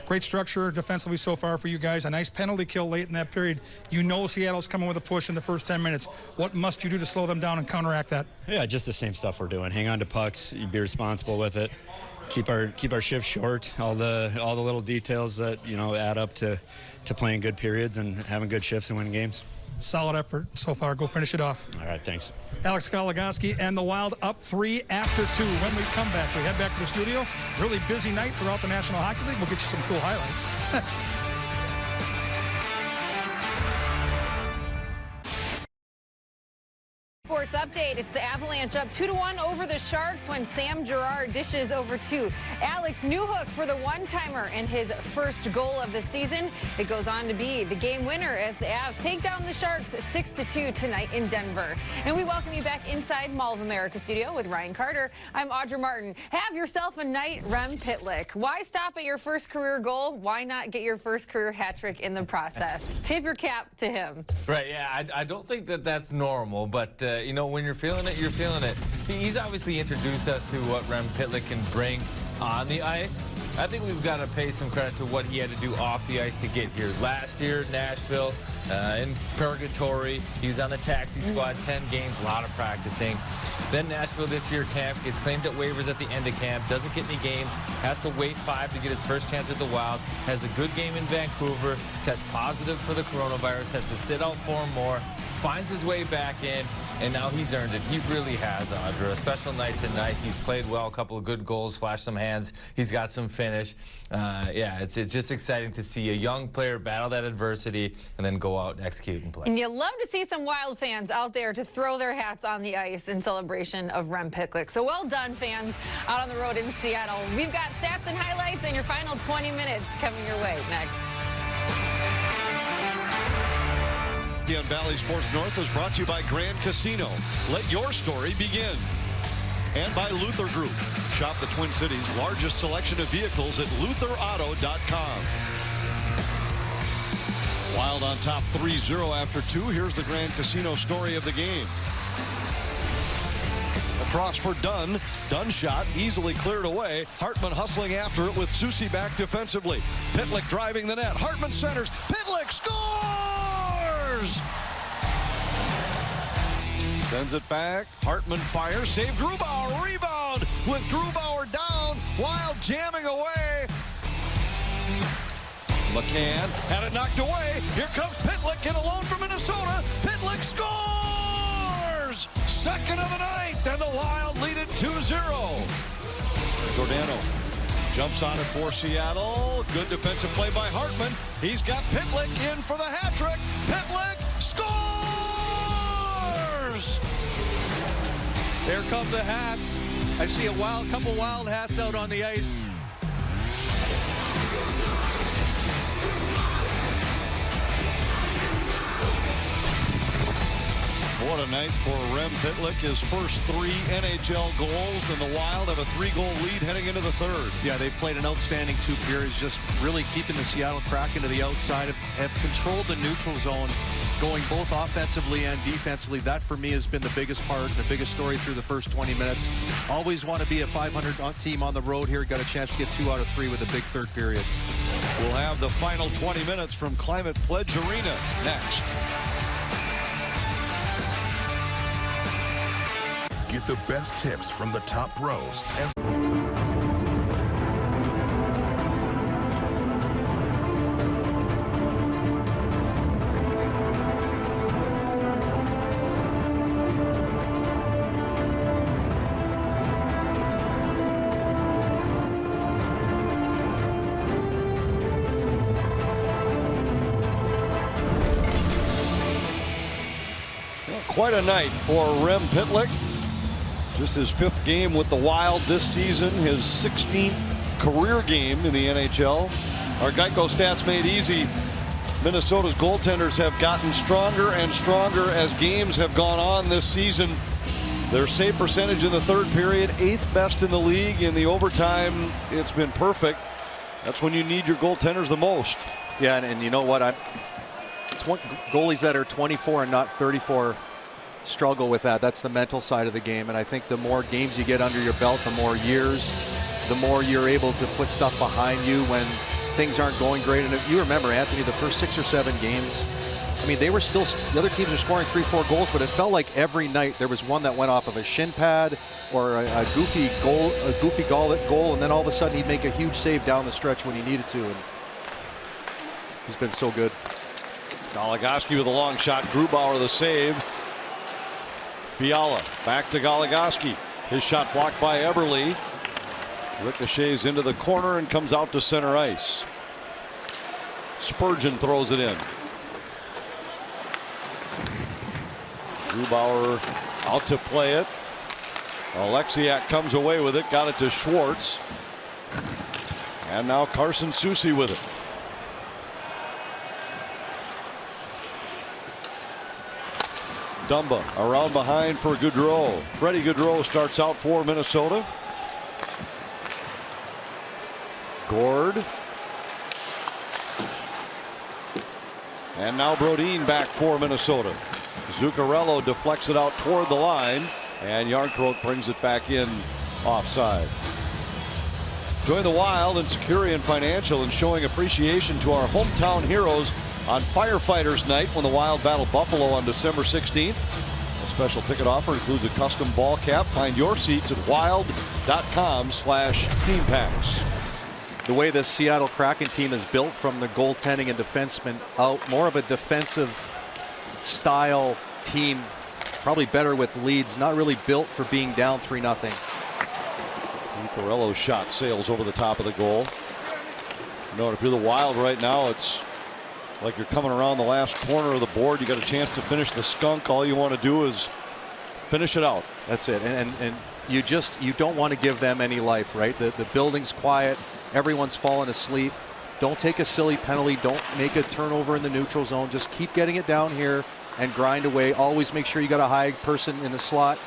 Great structure defensively so far for you guys. A nice penalty kill late in that period. You know Seattle's coming with a push in the first 10 minutes. What must you do to slow them down and counteract that? Yeah, just the same stuff we're doing. Hang on to pucks, be responsible with it. Keep our shift short. All the little details that add up to playing good periods and having good shifts and winning games. Solid effort so far. Go finish it off. All right, thanks. Alex Goligoski and the Wild up 3 after 2. When we come back, we head back to the studio. Really busy night throughout the National Hockey League. We'll get you some cool highlights next. Sports update. It's the Avalanche up 2-1 over the Sharks when Sam Girard dishes over 2. Alex Newhook for the one-timer and his first goal of the season. It goes on to be the game winner as the Avs take down the Sharks 6-2 tonight in Denver. And we welcome you back inside Mall of America studio with Ryan Carter. I'm Audra Martin. Have yourself a night, Rem Pitlick. Why stop at your first career goal? Why not get your first career hat trick in the process? Tip your cap to him. Right, yeah, I don't think that's normal, but when you're feeling it, you're feeling it. He's obviously introduced us to what Rem Pitlick can bring on the ice. I think we've got to pay some credit to what he had to do off the ice to get here. Last year, Nashville, in Purgatory, he was on the taxi squad, 10 games, a lot of practicing. Then Nashville this year, camp gets claimed at waivers at the end of camp, doesn't get any games, has to wait 5 to get his first chance with the Wild, has a good game in Vancouver, tests positive for the coronavirus, has to sit out 4 more, finds his way back in, and now he's earned it. He really has, Audra. A special night tonight. He's played well, a couple of good goals, flashed some hands. He's got some finish. It's just exciting to see a young player battle that adversity and then go out and execute and play. And you love to see some Wild fans out there to throw their hats on the ice in celebration of Rem Pitlick. So well done, fans, out on the road in Seattle. We've got stats and highlights in your final 20 minutes coming your way next. On Valley Sports North is brought to you by Grand Casino. Let your story begin. And by Luther Group. Shop the Twin Cities' largest selection of vehicles at lutherauto.com. Wild on top 3-0 after 2. Here's the Grand Casino story of the game. Across for Dunn. Dunn shot easily cleared away. Hartman hustling after it with Soucy back defensively. Pitlick driving the net. Hartman centers. Pitlick scores! Sends it back. Hartman fires. Save Grubauer. Rebound with Grubauer down. Wild jamming away. McCann had it knocked away. Here comes Pitlick in alone for Minnesota. Pitlick scores! Second of the night, and the Wild lead it 2-0. Giordano jumps on it for Seattle. Good defensive play by Hartman. He's got Pitlick in for the hat trick. Pitlick scores! There come the hats. I see a couple Wild hats out on the ice. What a night for Rem Pitlick. His first 3 NHL goals, and the Wild have a 3-goal lead heading into the third. Yeah, they've played an outstanding 2 periods, just really keeping the Seattle Kraken to the outside, have controlled the neutral zone, going both offensively and defensively. That, for me, has been the biggest part, the biggest story through the first 20 minutes. Always want to be a 500 team on the road here. Got a chance to get 2 out of 3 with a big third period. We'll have the final 20 minutes from Climate Pledge Arena next. Get the best tips from the top pros. Quite a night for Rem Pitlick. Just his 5th game with the Wild this season, his 16th career game in the NHL. Our Geico Stats Made Easy. Minnesota's goaltenders have gotten stronger and stronger as games have gone on this season. Their save percentage in the 3rd period, 8th best in the league. In the overtime, it's been perfect. That's when you need your goaltenders the most. Yeah, and you know what? It's one goalies that are 24 and not 34 struggle with that. That's the mental side of the game, and I think the more games you get under your belt, the more years, the more you're able to put stuff behind you when things aren't going great. And if you remember, Anthony, the first 6 or 7 games, I mean, they were still, the other teams are scoring 3-4 goals, but it felt like every night there was one that went off of a shin pad or a goofy goal, and then all of a sudden he'd make a huge save down the stretch when he needed to, and he's been so good. Goligoski with a long shot. Grubauer the save. Fiala back to Goligoski. His shot blocked by Eberle. Ricochets into the corner and comes out to center ice. Spurgeon throws it in. Grubauer out to play it. Alexiak comes away with it. Got it to Schwartz. And now Carson Soucy with it. Dumba around behind for Gaudreau. Freddie Gaudreau starts out for Minnesota. Gord. And now Brodin back for Minnesota. Zuccarello deflects it out toward the line, and Jarnkrok brings it back in offside. Join the Wild and Securian Financial in showing appreciation to our hometown heroes on Firefighters Night when the Wild battle Buffalo on December 16th. A special ticket offer includes a custom ball cap. Find your seats at wild.com/themepacks. The way the Seattle Kraken team is built from the goaltending and defensemen out, more of a defensive style team, probably better with leads, not really built for being down 3-0. Zuccarello's shot sails over the top of the goal. You know, if you're the Wild right now, it's like you're coming around the last corner of the board. You got a chance to finish the skunk. All you want to do is finish it out. That's it. And you don't want to give them any life, right? The building's quiet. Everyone's falling asleep. Don't take a silly penalty. Don't make a turnover in the neutral zone. Just keep getting it down here and grind away. Always make sure you got a high person in the slot.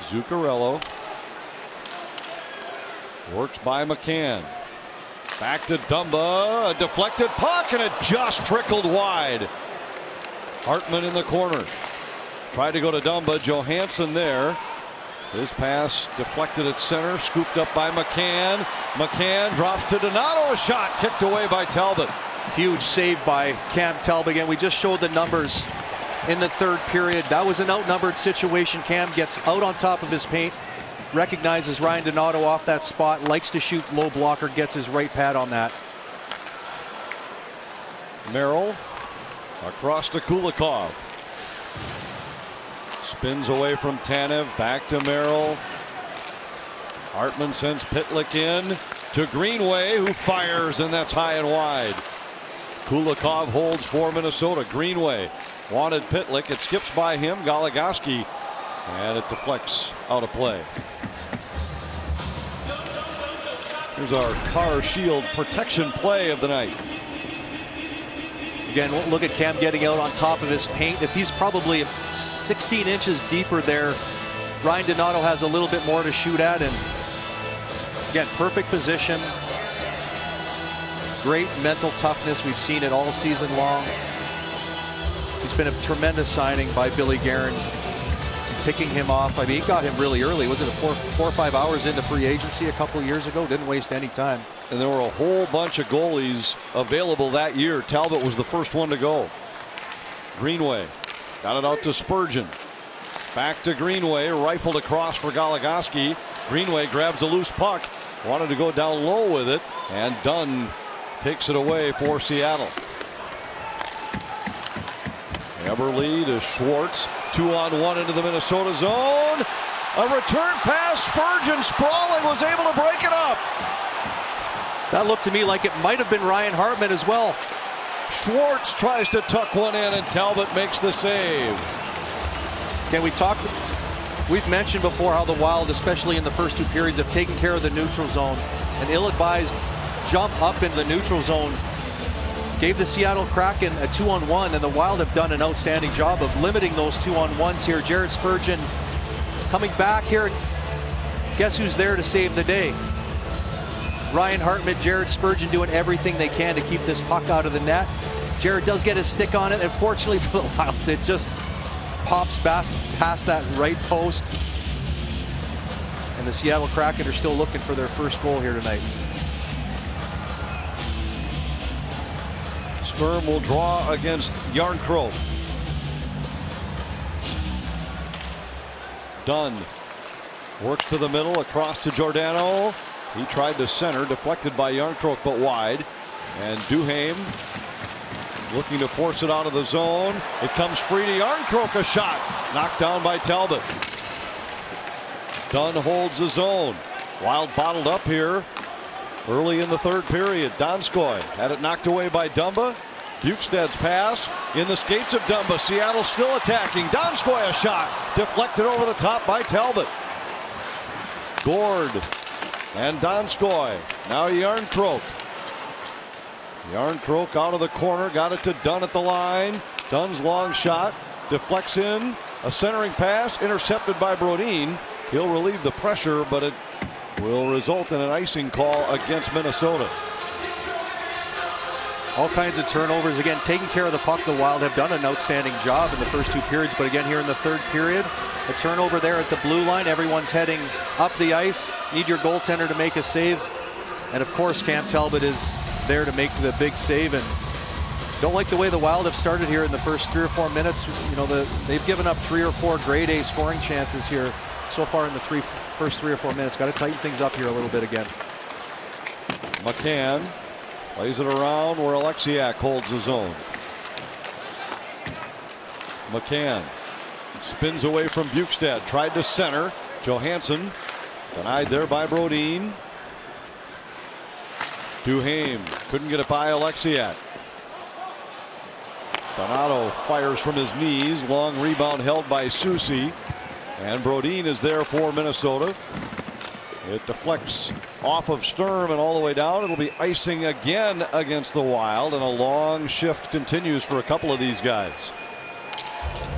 Zuccarello works by McCann. Back to Dumba. A deflected puck, and it just trickled wide. Hartman in the corner. Tried to go to Dumba. Johansson there. His pass deflected at center. Scooped up by McCann. McCann drops to Donato. A shot kicked away by Talbot. Huge save by Cam Talbot. Again, we just showed the numbers in the 3rd period. That was an outnumbered situation. Cam gets out on top of his paint. Recognizes Ryan Donato off that spot, likes to shoot low blocker, gets his right pad on that. Merrill across to Kulikov. Spins away from Tanev, back to Merrill. Hartman sends Pitlick in to Greenway, who fires, and that's high and wide. Kulikov holds for Minnesota. Greenway wanted Pitlick. It skips by him. Goligoski, and it deflects out of play. Here's our car shield protection play of the night. Again, look at Cam getting out on top of his paint. If he's probably 16 inches deeper there, Ryan Donato has a little bit more to shoot at. And again, perfect position. Great mental toughness. We've seen it all season long. He's been a tremendous signing by Billy Guerin. picking him off. I mean, he got him really early. Was it 4 or 5 hours into free agency a couple of years ago? Didn't waste any time. And there were a whole bunch of goalies available that year. Talbot was the first one to go. Greenway got it out to Spurgeon. Back to Greenway, rifled across for Goligoski. Greenway grabs a loose puck, wanted to go down low with it, and Dunn takes it away for Seattle. Eberle to Schwartz, 2-on-1 into the Minnesota zone. A return pass, Spurgeon sprawling, was able to break it up. That looked to me like it might have been Ryan Hartman as well. Schwartz tries to tuck one in, and Talbot makes the save. Can we talk? We've mentioned before how the Wild, especially in the first 2 periods, have taken care of the neutral zone. An ill-advised jump up into the neutral zone gave the Seattle Kraken a 2-on-1, and the Wild have done an outstanding job of limiting those 2-on-1s here. Jared Spurgeon coming back here. Guess who's there to save the day? Ryan Hartman, Jared Spurgeon doing everything they can to keep this puck out of the net. Jared does get his stick on it, and fortunately for the Wild, it just pops past that right post. And the Seattle Kraken are still looking for their first goal here tonight. Sturm will draw against Järnkrok. Dunn works to the middle, across to Giordano. He tried to center, deflected by Järnkrok, but wide. And Duhaime looking to force it out of the zone. It comes free to Järnkrok, a shot knocked down by Talbot. Dunn holds the zone. Wild bottled up here early in the third period. Donskoy had it knocked away by Dumba. Bukestad's pass in the skates of Dumba. Seattle still attacking. Donskoy, a shot deflected over the top by Talbot. Gord and Donskoy. Now Järnkrok. Järnkrok out of the corner, got it to Dunn at the line. Dunn's long shot deflects in. A centering pass intercepted by Brodin. He'll relieve the pressure, but it will result in an icing call against Minnesota. All kinds of turnovers. Again, taking care of the puck. The Wild have done an outstanding job in the first 2 periods, but again here in the third period, a turnover there at the blue line. Everyone's heading up the ice. Need your goaltender to make a save. And of course, Cam Talbot is there to make the big save. And don't like the way the Wild have started here in the first 3 or 4 minutes. You know, they've given up 3 or 4 grade A scoring chances here so far in the first 3 or 4 minutes. Got to tighten things up here a little bit again. McCann plays it around where Alexiak holds the zone. McCann spins away from Bukestad. Tried to center. Johansson denied there by Brodin. Duhaime couldn't get it by Alexiak. Donato fires from his knees. Long rebound held by Soucy. And Brodin is there for Minnesota. It deflects off of Sturm and all the way down. It'll be icing again against the Wild, and a long shift continues for a couple of these guys.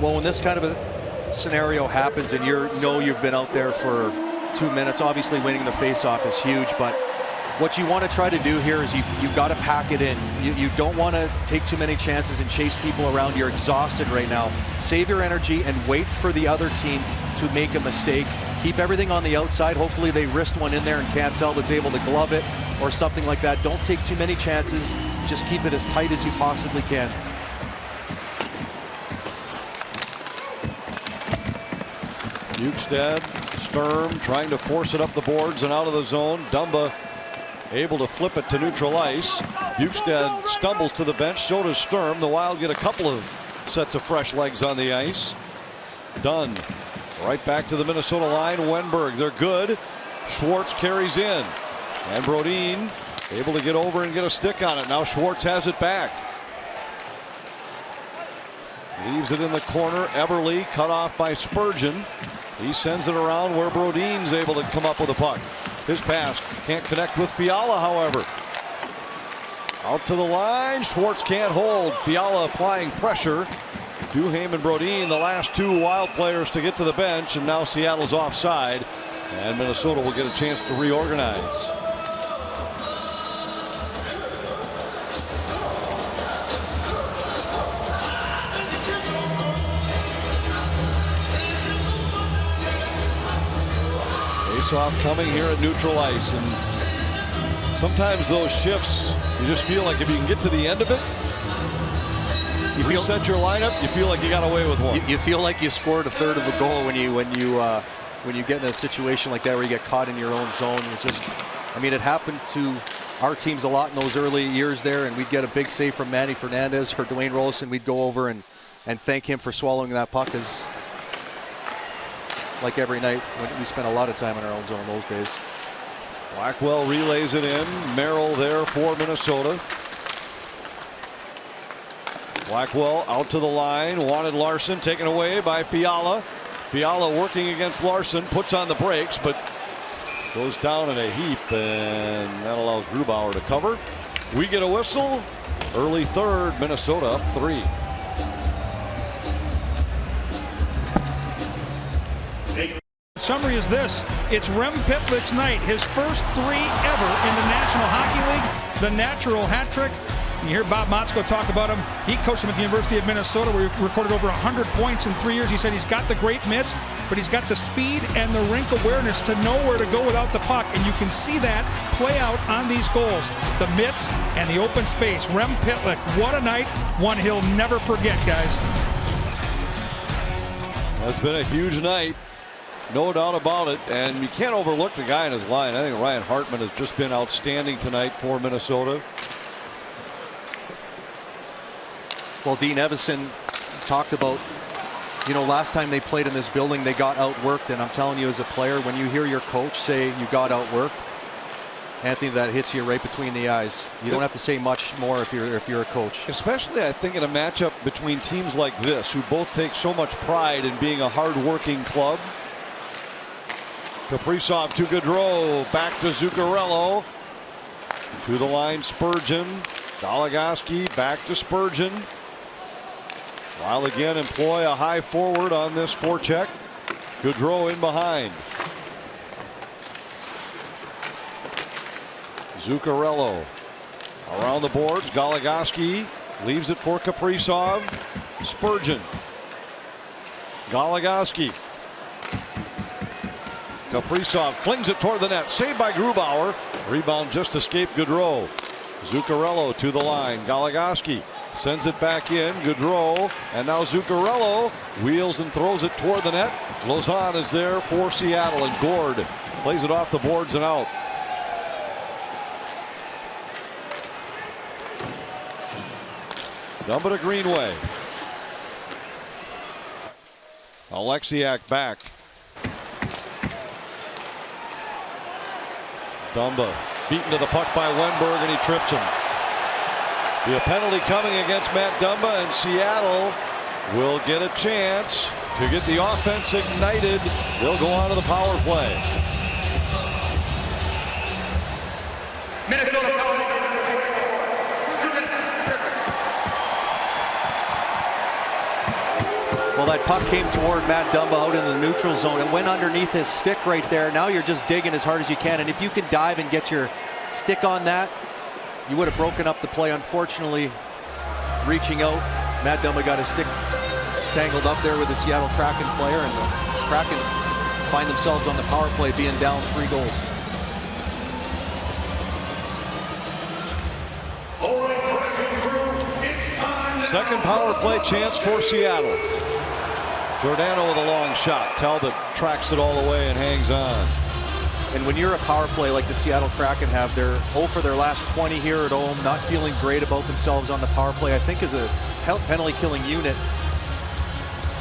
Well, when this kind of a scenario happens and you've been out there for 2 minutes, obviously winning the faceoff is huge, but what you want to try to do here is you've got to pack it in. You don't want to take too many chances and chase people around. You're exhausted right now. Save your energy and wait for the other team to make a mistake. Keep everything on the outside. Hopefully they wrist one in there and Cam Talbot's able to glove it or something like that. Don't take too many chances. Just keep it as tight as you possibly can. Bukestad, Sturm trying to force it up the boards and out of the zone. Dumba able to flip it to neutral ice. Bukestad stumbles to the bench. So does Sturm. The Wild get a couple of sets of fresh legs on the ice. Dunn right back to the Minnesota line. Wenberg, they're good. Schwartz carries in. And Brodin able to get over and get a stick on it. Now Schwartz has it back. Leaves it in the corner. Eberle cut off by Spurgeon. He sends it around where Brodin's able to come up with a puck. His pass can't connect with Fiala, however. Out to the line. Schwartz can't hold. Fiala applying pressure. Duhaime and Brodin, the last 2 Wild players to get to the bench, and now Seattle's offside, and Minnesota will get a chance to reorganize. Face-off coming here at neutral ice, and sometimes those shifts, you just feel like if you can get to the end of it, you reset your lineup, you feel like you got away with one. You feel like you scored a third of a goal when you get in a situation like that where you get caught in your own zone. It just, I mean, it happened to our teams a lot in those early years there, and we'd get a big save from Manny Fernandez or Dwayne Rollison. We'd go over and thank him for swallowing that puck, as like every night when we spent a lot of time in our own zone those days. Blackwell relays it in. Merrill there for Minnesota. Blackwell out to the line. Wanted Larson, taken away by Fiala. Fiala working against Larson, puts on the brakes, but goes down in a heap, and that allows Grubauer to cover. We get a whistle. Early third, Minnesota up 3. Summary is this: it's Rem Pitlick's night, his first 3 ever in the National Hockey League, the natural hat trick. You hear Bob Motzko talk about him. He coached him at the University of Minnesota, where he recorded over 100 points in 3 years. He said he's got the great mitts, but he's got the speed and the rink awareness to know where to go without the puck, and you can see that play out on these goals. The mitts and the open space. Rem Pitlick, what a night, one he'll never forget, guys. That's been a huge night. No doubt about it, and you can't overlook the guy in his line. I think Ryan Hartman has just been outstanding tonight for Minnesota. Well, Dean Evison talked about, you know, last time they played in this building, they got outworked, and I'm telling you, as a player, when you hear your coach say you got outworked, Anthony, that hits you right between the eyes. You don't have to say much more if you're a coach. Especially, I think, in a matchup between teams like this, who both take so much pride in being a hard-working club. Kaprizov to Gaudreau, back to Zuccarello. To the line, Spurgeon. Goligoski back to Spurgeon. While again employ a high forward on this forecheck. Gaudreau in behind. Zuccarello around the boards. Goligoski leaves it for Kaprizov. Spurgeon. Goligoski. Kaprizov flings it toward the net. Saved by Grubauer. Rebound just escaped Gaudreau. Zuccarello to the line. Goligoski sends it back in. Gaudreau, and now Zuccarello wheels and throws it toward the net. Lauzon is there for Seattle, and Gord plays it off the boards and out. Dumba to Greenway. Alexiak back. Dumba beaten to the puck by Wenberg, and he trips him. Be a penalty coming against Matt Dumba, and Seattle will get a chance to get the offense ignited. They'll go on to the power play. Minnesota power play. Well, that puck came toward Matt Dumba out in the neutral zone. It went underneath his stick right there. Now you're just digging as hard as you can. And if you can dive and get your stick on that, you would have broken up the play. Unfortunately, reaching out, Matt Dumba got his stick tangled up there with the Seattle Kraken player. And the Kraken find themselves on the power play being down 3 goals. Second power play chance for Seattle. Giordano with a long shot. Talbot tracks it all the way and hangs on. And when you're a power play like the Seattle Kraken have, they're 0 for their last 20 here at home, not feeling great about themselves on the power play. I think as a penalty killing unit,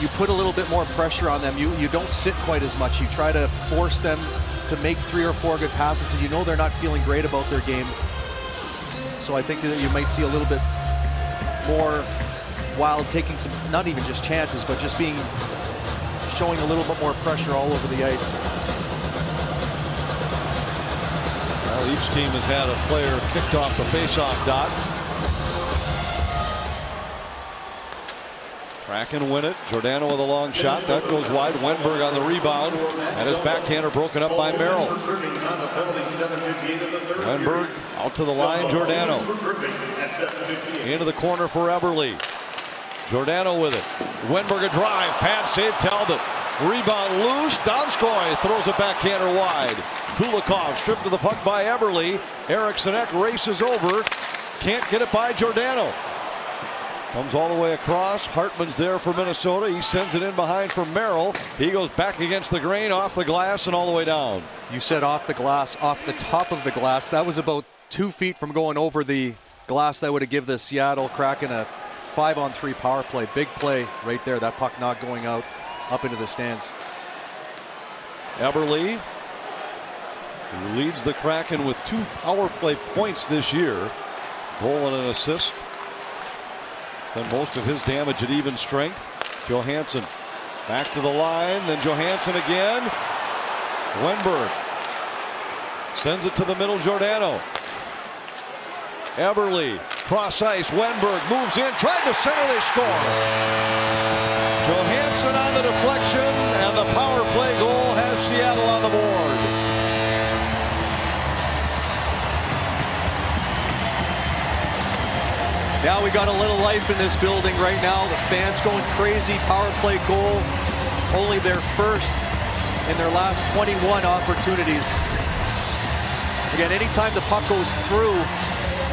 you put a little bit more pressure on them. You don't sit quite as much. You try to force them to make 3 or 4 good passes because you know they're not feeling great about their game. So I think that you might see a little bit more Wild taking some, not even just chances, but just showing a little bit more pressure all over the ice. Well, each team has had a player kicked off the faceoff dot. Kraken win it. Giordano with a long shot. That goes wide. Wenberg on the rebound. And his backhander broken up by Merrill. Wenberg out to the line. Giordano. Into the corner for Eberle. Giordano with it. Wenberg a drive. Pad save. Talbot Rebound loose. Donskoy throws a backhander wide. Kulikov stripped of the puck by Eberle. Eriksson Ek races over. Can't get it by Giordano. Comes all the way across. Hartman's there for Minnesota. He sends it in behind for Merrill. He goes back against the grain, off the glass, and all the way down. You said off the glass, off the top of the glass. That was about 2 feet from going over the glass. That would have given the Seattle Kraken a 5-on-3 power play. Big play right there. That puck not going out up into the stands. Eberle, who leads the Kraken with 2 power play points this year. Goal and an assist. Done most of his damage at even strength. Johansson back to the line, then Johansson again. Wenberg sends it to the middle. Giordano. Eberle cross ice. Wenberg moves in, tried to center, they score. Johansson on the deflection, and the power play goal has Seattle on the board. Now we got a little life in this building right now. The fans going crazy. Power play goal. Only their first in their last 21 opportunities. Again, anytime the puck goes through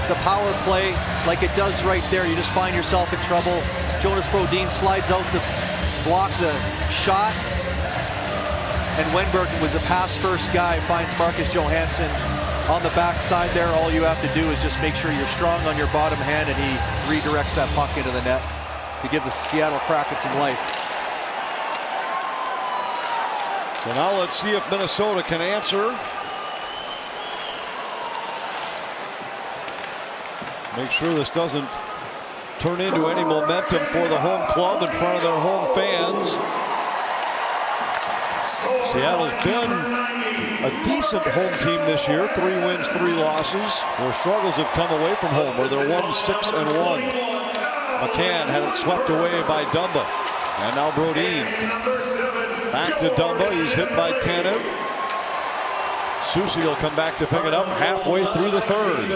the power play like it does right there, you just find yourself in trouble. Jonas Brodin slides out to block the shot. And Wenberg was a pass-first guy, finds Marcus Johansson on the backside there. All you have to do is just make sure you're strong on your bottom hand, and he redirects that puck into the net to give the Seattle Kraken some life. So now let's see if Minnesota can answer. Make sure this doesn't turn into any momentum for the home club in front of their home fans. Seattle's been a decent home team this year. 3 wins, 3 losses. Their struggles have come away from home, where they're 1-6-1. McCann had it swept away by Dumba. And now Brodin. Back to Dumba. He's hit by Tanev. Susi will come back to pick it up halfway through the third.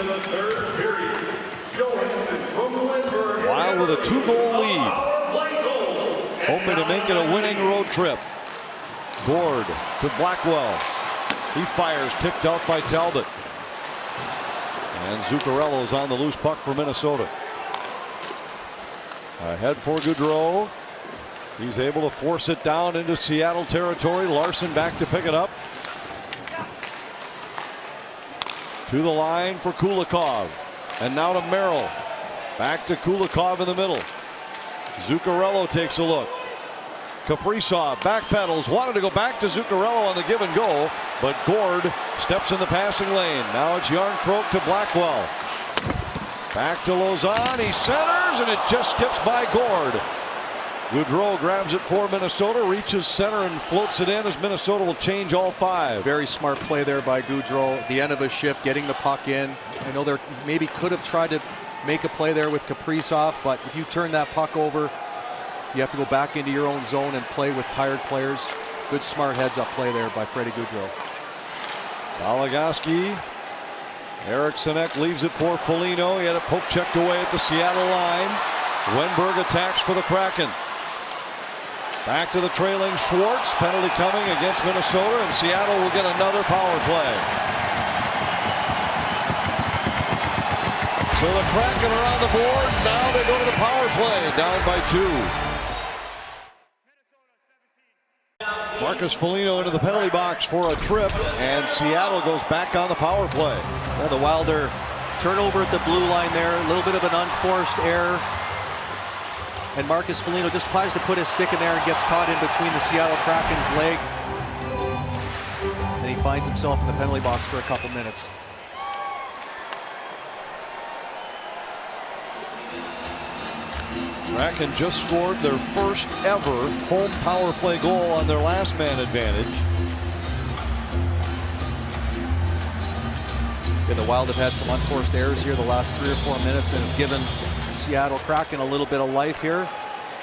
Wild with a 2-goal lead. Hoping to make it a winning road trip. Gord to Blackwell. He fires, kicked out by Talbot. And Zuccarello's on the loose puck for Minnesota. Ahead for Gaudreau. He's able to force it down into Seattle territory. Larson back to pick it up. To the line for Kulikov. And now to Merrill. Back to Kulikov in the middle. Zuccarello takes a look. Kaprizov backpedals, wanted to go back to Zuccarello on the give and go, but Gord steps in the passing lane. Now it's Yarncroke to Blackwell. Back to Lauzon, he centers, and it just skips by Gord. Gaudreau grabs it for Minnesota, reaches center and floats it in as Minnesota will change all 5. Very smart play there by Gaudreau. At the end of a shift, getting the puck in. I know they maybe could have tried to make a play there with Kaprizov, but if you turn that puck over, you have to go back into your own zone and play with tired players. Good smart heads-up play there by Freddie Gaudreau. Goligoski. Eriksson Ek leaves it for Foligno. He had it poke checked away at the Seattle line. Wenberg attacks for the Kraken. Back to the trailing Schwartz. Penalty coming against Minnesota, and Seattle will get another power play. So the Kraken are on the board. Now they go to the power play, down by 2. Marcus Foligno into the penalty box for a trip, and Seattle goes back on the power play. Well, the Wilder turnover at the blue line there, a little bit of an unforced error. And Marcus Foligno just tries to put his stick in there and gets caught in between the Seattle Kraken's leg. And he finds himself in the penalty box for a couple minutes. Kraken just scored their first ever home power play goal on their last man advantage. And the Wild have had some unforced errors here the last 3 or 4 minutes and have given the Seattle Kraken a little bit of life here.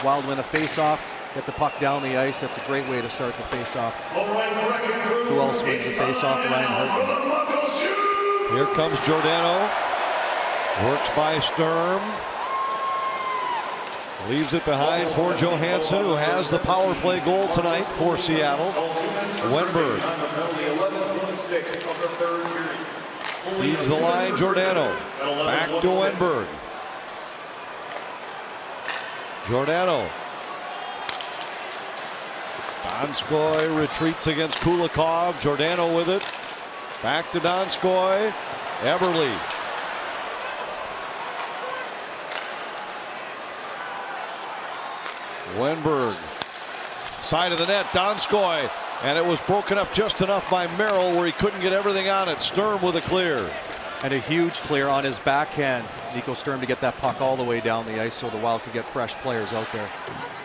Wild win a face-off, get the puck down the ice. That's a great way to start the face-off. Who else wins the face-off? Ryan Hartman. Here comes Giordano. Works by Sturm. Leaves it behind for Johansson, who has the power play goal tonight for Seattle. Wenberg feeds the line. Giordano back to Wenberg. Giordano. Donskoy retreats against Kulikov. Giordano with it. Back to Donskoy. Eberle. Wenberg. Side of the net. Donskoy. And it was broken up just enough by Merrill where he couldn't get everything on it. Sturm with a clear. And a huge clear on his backhand. Nico Sturm to get that puck all the way down the ice so the Wild could get fresh players out there.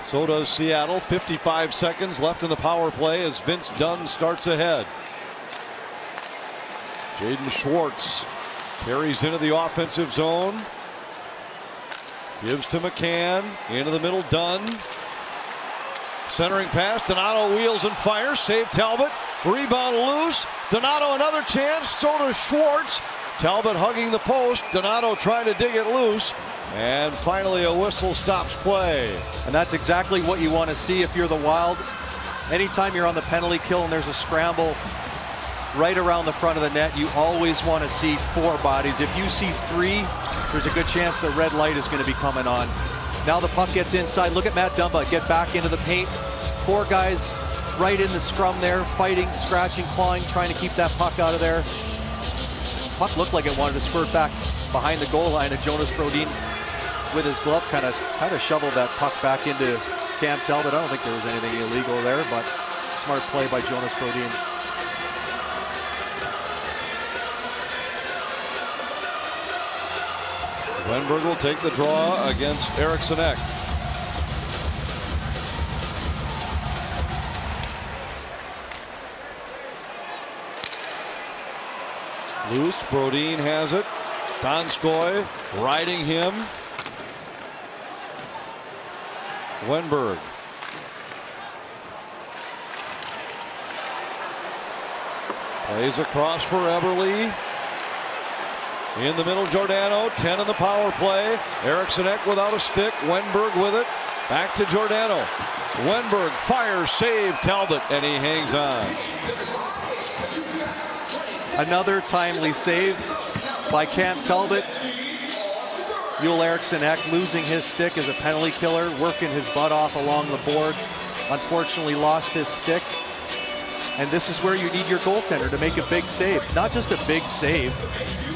So does Seattle. 55 seconds left in the power play as Vince Dunn starts ahead. Jaden Schwartz carries into the offensive zone. Gives to McCann. Into the middle, Dunn. Centering pass. Donato wheels and fires. Save Talbot. Rebound loose. Donato another chance. So does Schwartz. Talbot hugging the post. Donato trying to dig it loose. And finally a whistle stops play. And that's exactly what you want to see if you're the Wild. Anytime you're on the penalty kill and there's a scramble right around the front of the net, you always want to see 4 bodies. If you see 3, there's a good chance the red light is going to be coming on. Now the puck gets inside. Look at Matt Dumba get back into the paint. 4 guys right in the scrum there, fighting, scratching, clawing, trying to keep that puck out of there. Puck looked like it wanted to squirt back behind the goal line, and Jonas Brodin with his glove kind of shoveled that puck back into Cam Talbot. I don't think there was anything illegal there, but smart play by Jonas Brodin. Wenberg will take the draw against Eriksson Ek. Loose. Brodin has it. Donskoy riding him. Wenberg. Plays across for Eberle. In the middle, Giordano. 10 in the power play. Eriksson Ek without a stick. Wenberg with it. Back to Giordano. Wenberg fires, save Talbot, and he hangs on. Another timely save by Cam Talbot. Joel Eriksson Ek losing his stick as a penalty killer, working his butt off along the boards. Unfortunately lost his stick. And this is where you need your goaltender to make a big save. Not just a big save,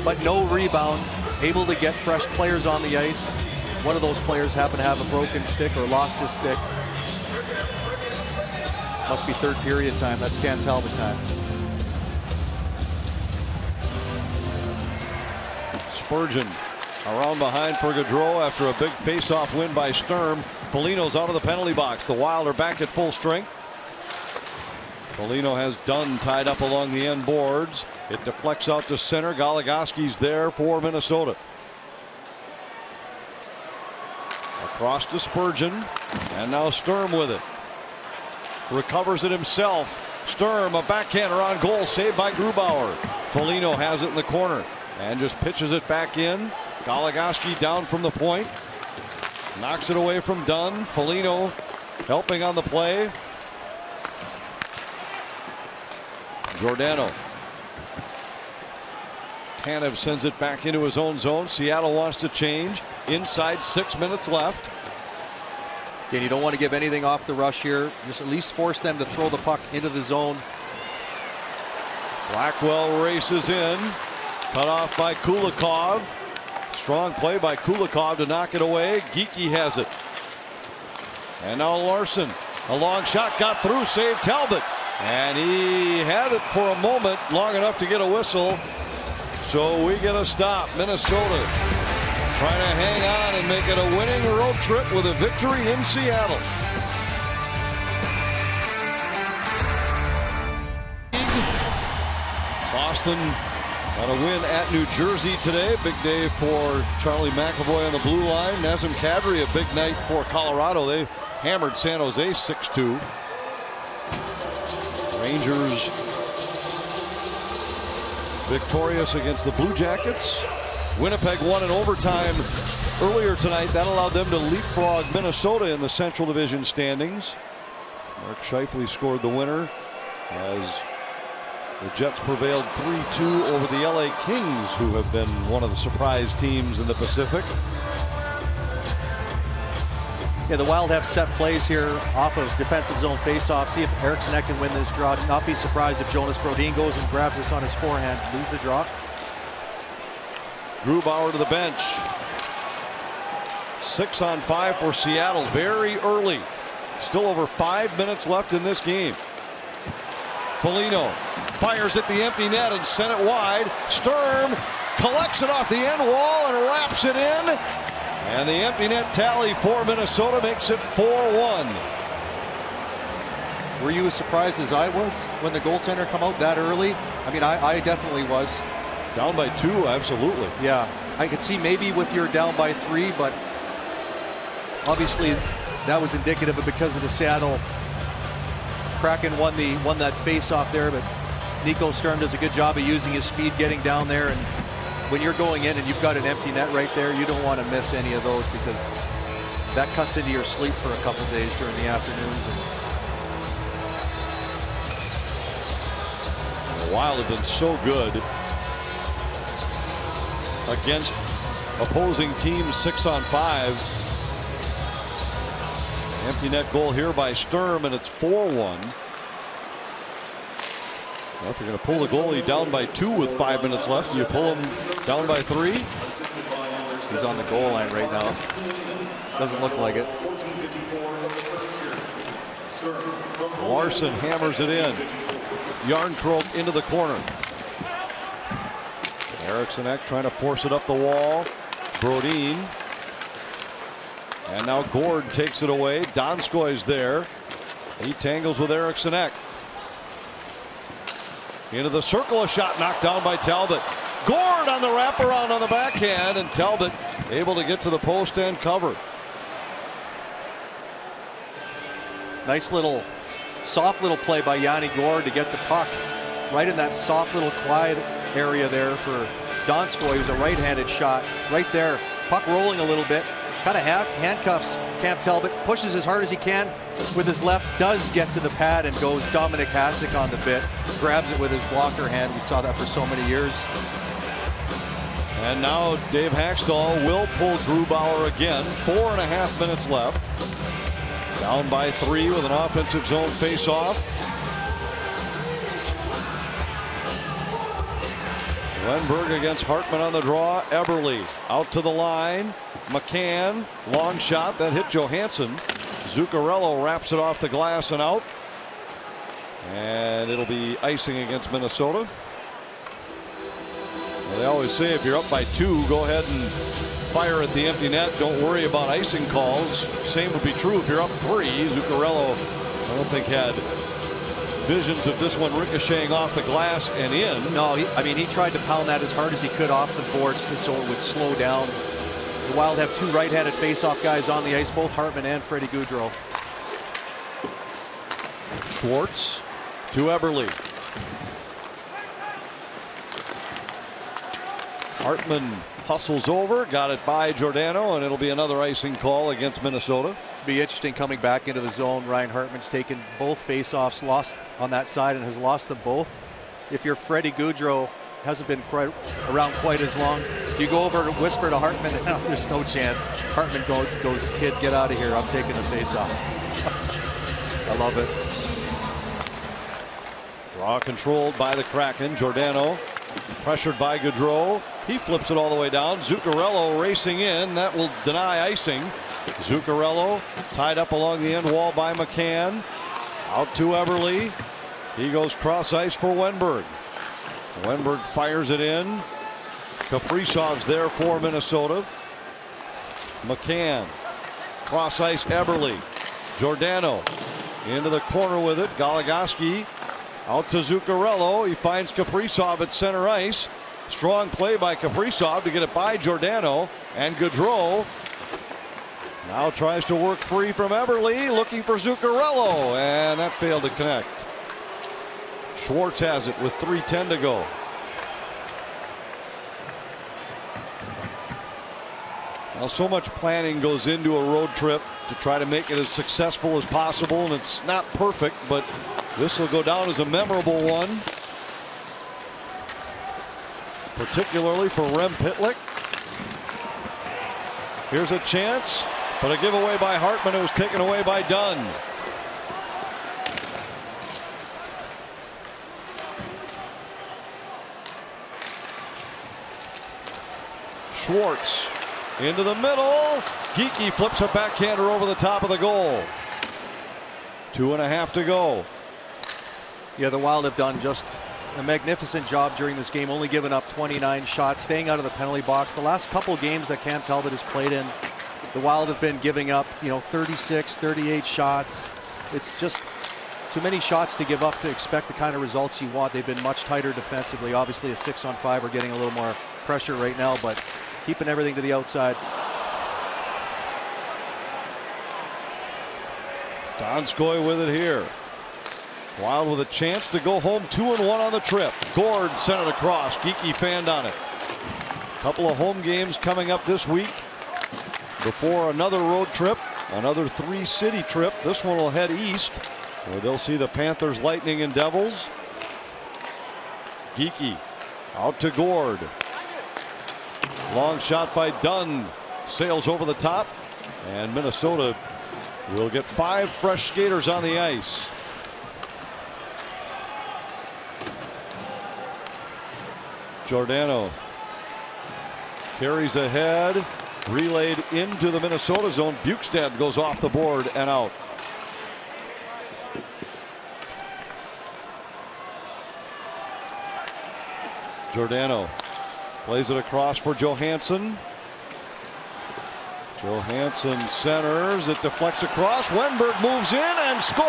but no rebound, able to get fresh players on the ice. One of those players happened to have a broken stick or lost his stick. Must be third period time. That's Cam Talbot time. Spurgeon around behind for Gaudreau after a big face-off win by Sturm. Foligno's out of the penalty box. The Wild are back at full strength. Foligno has Dunn tied up along the end boards. It deflects out to center. Goligoski's there for Minnesota. Across to Spurgeon. And now Sturm with it. Recovers it himself. Sturm, a backhander on goal, saved by Grubauer. Foligno has it in the corner and just pitches it back in. Goligoski down from the point. Knocks it away from Dunn. Foligno helping on the play. Giordano. Tanev sends it back into his own zone. Seattle wants to change. Inside, 6 minutes left. Again, you don't want to give anything off the rush here. Just at least force them to throw the puck into the zone. Blackwell races in. Cut off by Kulikov. Strong play by Kulikov to knock it away. Geekie has it. And now Larson. A long shot got through, saved Talbot. And he had it for a moment, long enough to get a whistle. So we get a stop. Minnesota trying to hang on and make it a winning road trip with a victory in Seattle. Boston got a win at New Jersey today. Big day for Charlie McAvoy on the blue line. Nazem Kadri, a big night for Colorado. They hammered San Jose 6-2. Rangers victorious against the Blue Jackets. Winnipeg won in overtime earlier tonight. That allowed them to leapfrog Minnesota in the Central Division standings. Mark Scheifele scored the winner as the Jets prevailed 3-2 over the LA Kings, who have been one of the surprise teams in the Pacific. Yeah, the Wild have set plays here off of defensive zone faceoff. See if Eriksson can win this draw. Not be surprised if Jonas Brodin goes and grabs this on his forehand, lose the draw. Grubauer to the bench. 6-on-5 for Seattle very early. Still over 5 minutes left in this game. Foligno fires at the empty net and sent it wide. Sturm collects it off the end wall and wraps it in. And the empty net tally for Minnesota makes it 4-1. Were you as surprised as I was when the goaltender come out that early? I mean, I definitely was. Down by 2, absolutely. Yeah, I could see maybe with your down by 3, but obviously that was indicative of because of the Seattle Kraken won that face-off there, but Nico Sturm does a good job of using his speed getting down there, and when you're going in and you've got an empty net right there, you don't want to miss any of those because that cuts into your sleep for a couple days during the afternoons. And the Wild have been so good against opposing teams 6-on-5. Empty net goal here by Sturm, and it's 4-1. Well, if you're going to pull the goalie down by 2 with 5 minutes left, you pull him down by 3. He's on the goal line right now. Doesn't look like it. Larson hammers it in. Järnkrok into the corner. Eriksson trying to force it up the wall. Brodin. And now Gord takes it away. Donskoy's there. He tangles with Eriksson. Into the circle, a shot knocked down by Talbot. Gord on the wraparound on the backhand, and Talbot able to get to the post and cover. Nice little, soft little play by Yanni Gord to get the puck right in that soft little quiet area there for Donskoy, who's a right-handed shot. Right there, puck rolling a little bit. Kind of handcuffs Cam Talbot, pushes as hard as he can with his left, does get to the pad and goes Dominic Hasek on the bit, grabs it with his blocker hand. We saw that for so many years. And now Dave Hackstall will pull Grubauer again. 4.5 minutes left. Down by 3 with an offensive zone face-off. Wenberg against Hartman on the draw. Eberle out to the line. McCann, long shot that hit Johansson. Zuccarello wraps it off the glass and out. And it'll be icing against Minnesota. Well, they always say if you're up by 2, go ahead and fire at the empty net. Don't worry about icing calls. Same would be true if you're up 3. Zuccarello, I don't think, had visions of this one ricocheting off the glass and in. No, I mean, he tried to pound that as hard as he could off the boards so it would slow down. The Wild have 2 right-handed face-off guys on the ice, both Hartman and Freddie Gaudreau. Schwartz to Eberle. Hartman hustles over, got it by Giordano, and it'll be another icing call against Minnesota. Be interesting coming back into the zone. Ryan Hartman's taken both face-offs, lost on that side and has lost them both. If you're Freddie Gaudreau, hasn't been around quite as long. You go over and whisper to Hartman, there's no chance. Hartman goes, kid, get out of here. I'm taking the face-off. I love it. Draw controlled by the Kraken. Giordano pressured by Gaudreau. He flips it all the way down. Zuccarello racing in. That will deny icing. Zuccarello tied up along the end wall by McCann. Out to Eberle. He goes cross ice for Wenberg. Wenberg fires it in. Kaprizov's there for Minnesota. McCann. Cross ice Eberle. Giordano into the corner with it. Goligoski out to Zuccarello. He finds Kaprizov at center ice. Strong play by Kaprizov to get it by Giordano. And Gaudreau now tries to work free from Eberle, looking for Zuccarello, and that failed to connect. Schwartz has it with 3:10 to go. Well, so much planning goes into a road trip to try to make it as successful as possible, and it's not perfect, but this will go down as a memorable one, particularly for Rem Pitlick. Here's a chance, but a giveaway by Hartman. It was taken away by Dunn. Schwartz into the middle. Geekie flips a backhander over the top of the goal. 2.5 to go. Yeah, the Wild have done just a magnificent job during this game, only giving up 29 shots, staying out of the penalty box. The last couple games that Cam Talbot has played in, the Wild have been giving up, 36, 38 shots. It's just too many shots to give up to expect the kind of results you want. They've been much tighter defensively. Obviously, a 6-on-5 are getting a little more pressure right now, but keeping everything to the outside. Donskoy with it here. Wild with a chance to go home 2-1 on the trip. Gord sent it across. Geekie fanned on it. Couple of home games coming up this week before another road trip, another 3-city trip. This one will head east, where they'll see the Panthers, Lightning, and Devils. Geekie out to Gord. Long shot by Dunn. Sails over the top, and Minnesota will get 5 fresh skaters on the ice. Giordano carries ahead, relayed into the Minnesota zone. Bukestad goes off the board and out. Giordano plays it across for Johansson. Johansson centers. It deflects across. Wenberg moves in and scores.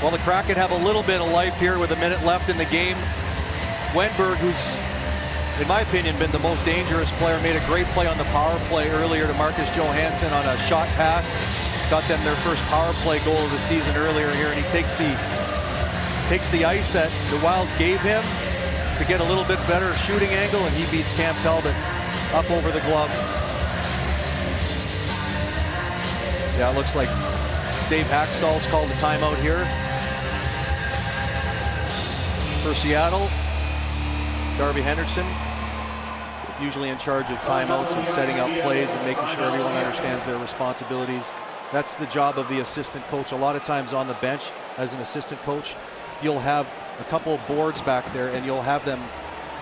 Well, the Kraken have a little bit of life here with a minute left in the game. Wenberg, who's, in my opinion, been the most dangerous player, made a great play on the power play earlier to Marcus Johansson on a shot pass. Got them their first power play goal of the season earlier here, and he takes the ice that the Wild gave him to get a little bit better shooting angle, and he beats Cam Talbot up over the glove. Yeah, it looks like Dave Hackstall's called a timeout here for Seattle. Darby Hendrickson, usually in charge of timeouts and setting up plays and making sure everyone understands their responsibilities. That's the job of the assistant coach. A lot of times on the bench as an assistant coach, you'll have a couple of boards back there and you'll have them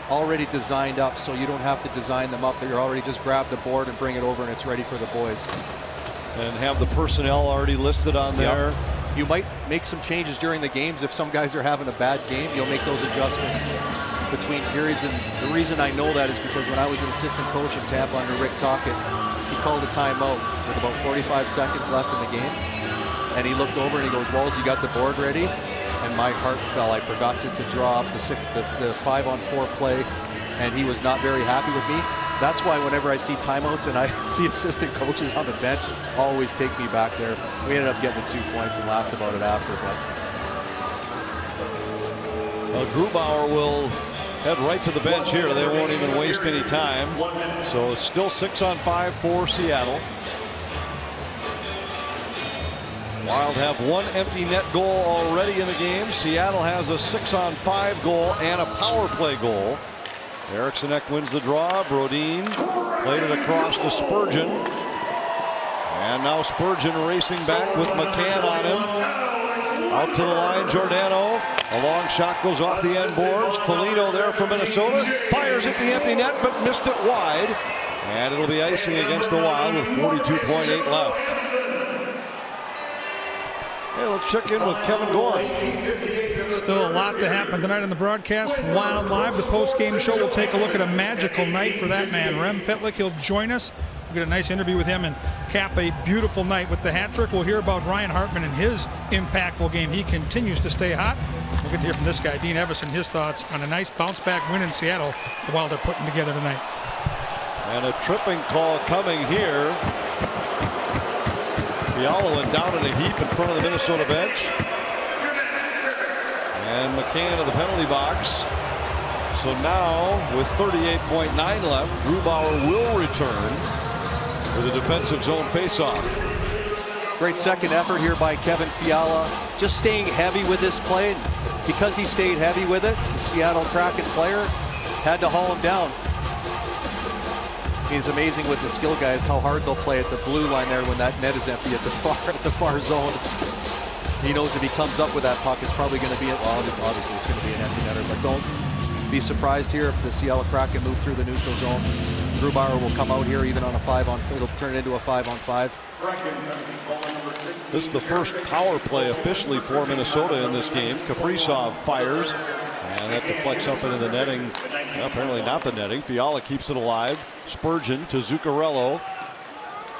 already designed up, so you don't have to design them up. You're already just grab the board and bring it over and it's ready for the boys. And have the personnel already listed on there. Yep. You might make some changes during the games. If some guys are having a bad game, you'll make those adjustments between periods. And the reason I know that is because when I was an assistant coach in Tampa under Rick Tocchet, he called a timeout with about 45 seconds left in the game. And he looked over and he goes, "Walls, you got the board ready?" And my heart fell. I forgot to draw up the 5-on-4 play, and he was not very happy with me. That's why whenever I see timeouts and I see assistant coaches on the bench, always take me back there. We ended up getting the 2 points and laughed about it after. But Grubauer will head right to the bench here. They won't even waste any time. So it's still 6-on-5 for Seattle. Wild have 1 empty net goal already in the game. Seattle has a 6-on-5 goal and a power play goal. Eriksson wins the draw. Brodin played it across to Spurgeon. And now Spurgeon racing back with McCann on him. Out to the line, Giordano. A long shot goes off the end boards. Foligno there for Minnesota. Fires at the empty net, but missed it wide. And it'll be icing against the Wild with 42.8 left. Hey, let's check in with Kevin Gorn. Still a lot to happen tonight on the broadcast. Wild Live, the post-game show. We'll take a look at a magical night for that man, Rem Pitlick. He'll join us. We'll get a nice interview with him and cap a beautiful night with the hat trick. We'll hear about Ryan Hartman and his impactful game. He continues to stay hot. We'll get to hear from this guy, Dean Evison, his thoughts on a nice bounce-back win in Seattle the Wild are putting together tonight. And a tripping call coming here Fiala went down in a heap in front of the Minnesota bench. And McCann to the penalty box. So now, with 38.9 left, Grubauer will return with a defensive zone faceoff. Great second effort here by Kevin Fiala. Just staying heavy with this play. Because he stayed heavy with it, the Seattle Kraken player had to haul him down. He's amazing with the skill guys, how hard they'll play at the blue line there when that net is empty at the far zone. He knows if he comes up with that puck, it's probably going to be, well, obviously it's going to be an empty netter, but don't be surprised here if the Seattle Kraken move through the neutral zone. Grubauer will come out here even on a 5-on-5. It'll turn it into a 5-on-5. This is the first power play officially for Minnesota in this game. Kaprizov fires, and that deflects up into the netting. Well, apparently not the netting. Fiala keeps it alive. Spurgeon to Zuccarello.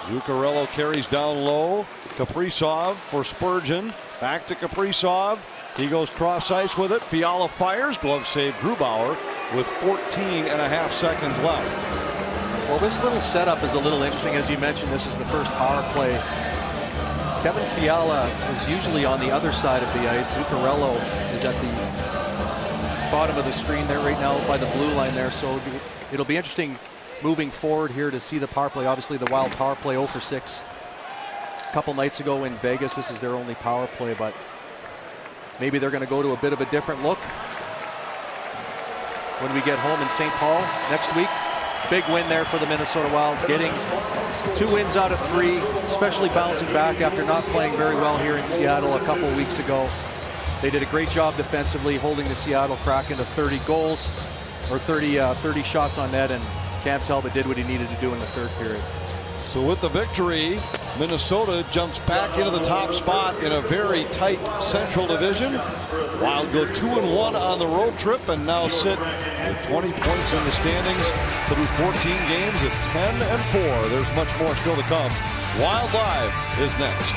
Zuccarello carries down low. Kaprizov for Spurgeon. Back to Kaprizov. He goes cross ice with it. Fiala fires. Glove save Grubauer with 14.5 seconds left. Well, this little setup is a little interesting. As you mentioned, this is the first power play. Kevin Fiala is usually on the other side of the ice. Zuccarello is at the bottom of the screen there right now by the blue line there. So it'll be interesting moving forward here to see the power play. Obviously, the Wild power play 0 for 6. A couple nights ago in Vegas, this is their only power play, but maybe they're going to go to a bit of a different look when we get home in St. Paul next week. Big win there for the Minnesota Wild, getting 2 wins out of 3, especially bouncing back after not playing very well here in Seattle a couple of weeks ago. They did a great job defensively, holding the Seattle Kraken to 30 goals, or 30 shots on net, and Cam Talbot did what he needed to do in the third period. So with the victory, Minnesota jumps back into the top spot in a very tight Central Division. Wild go 2-1 on the road trip and now sit with 20 points in the standings through 14 games at 10-4. There's much more still to come. Wild Live is next.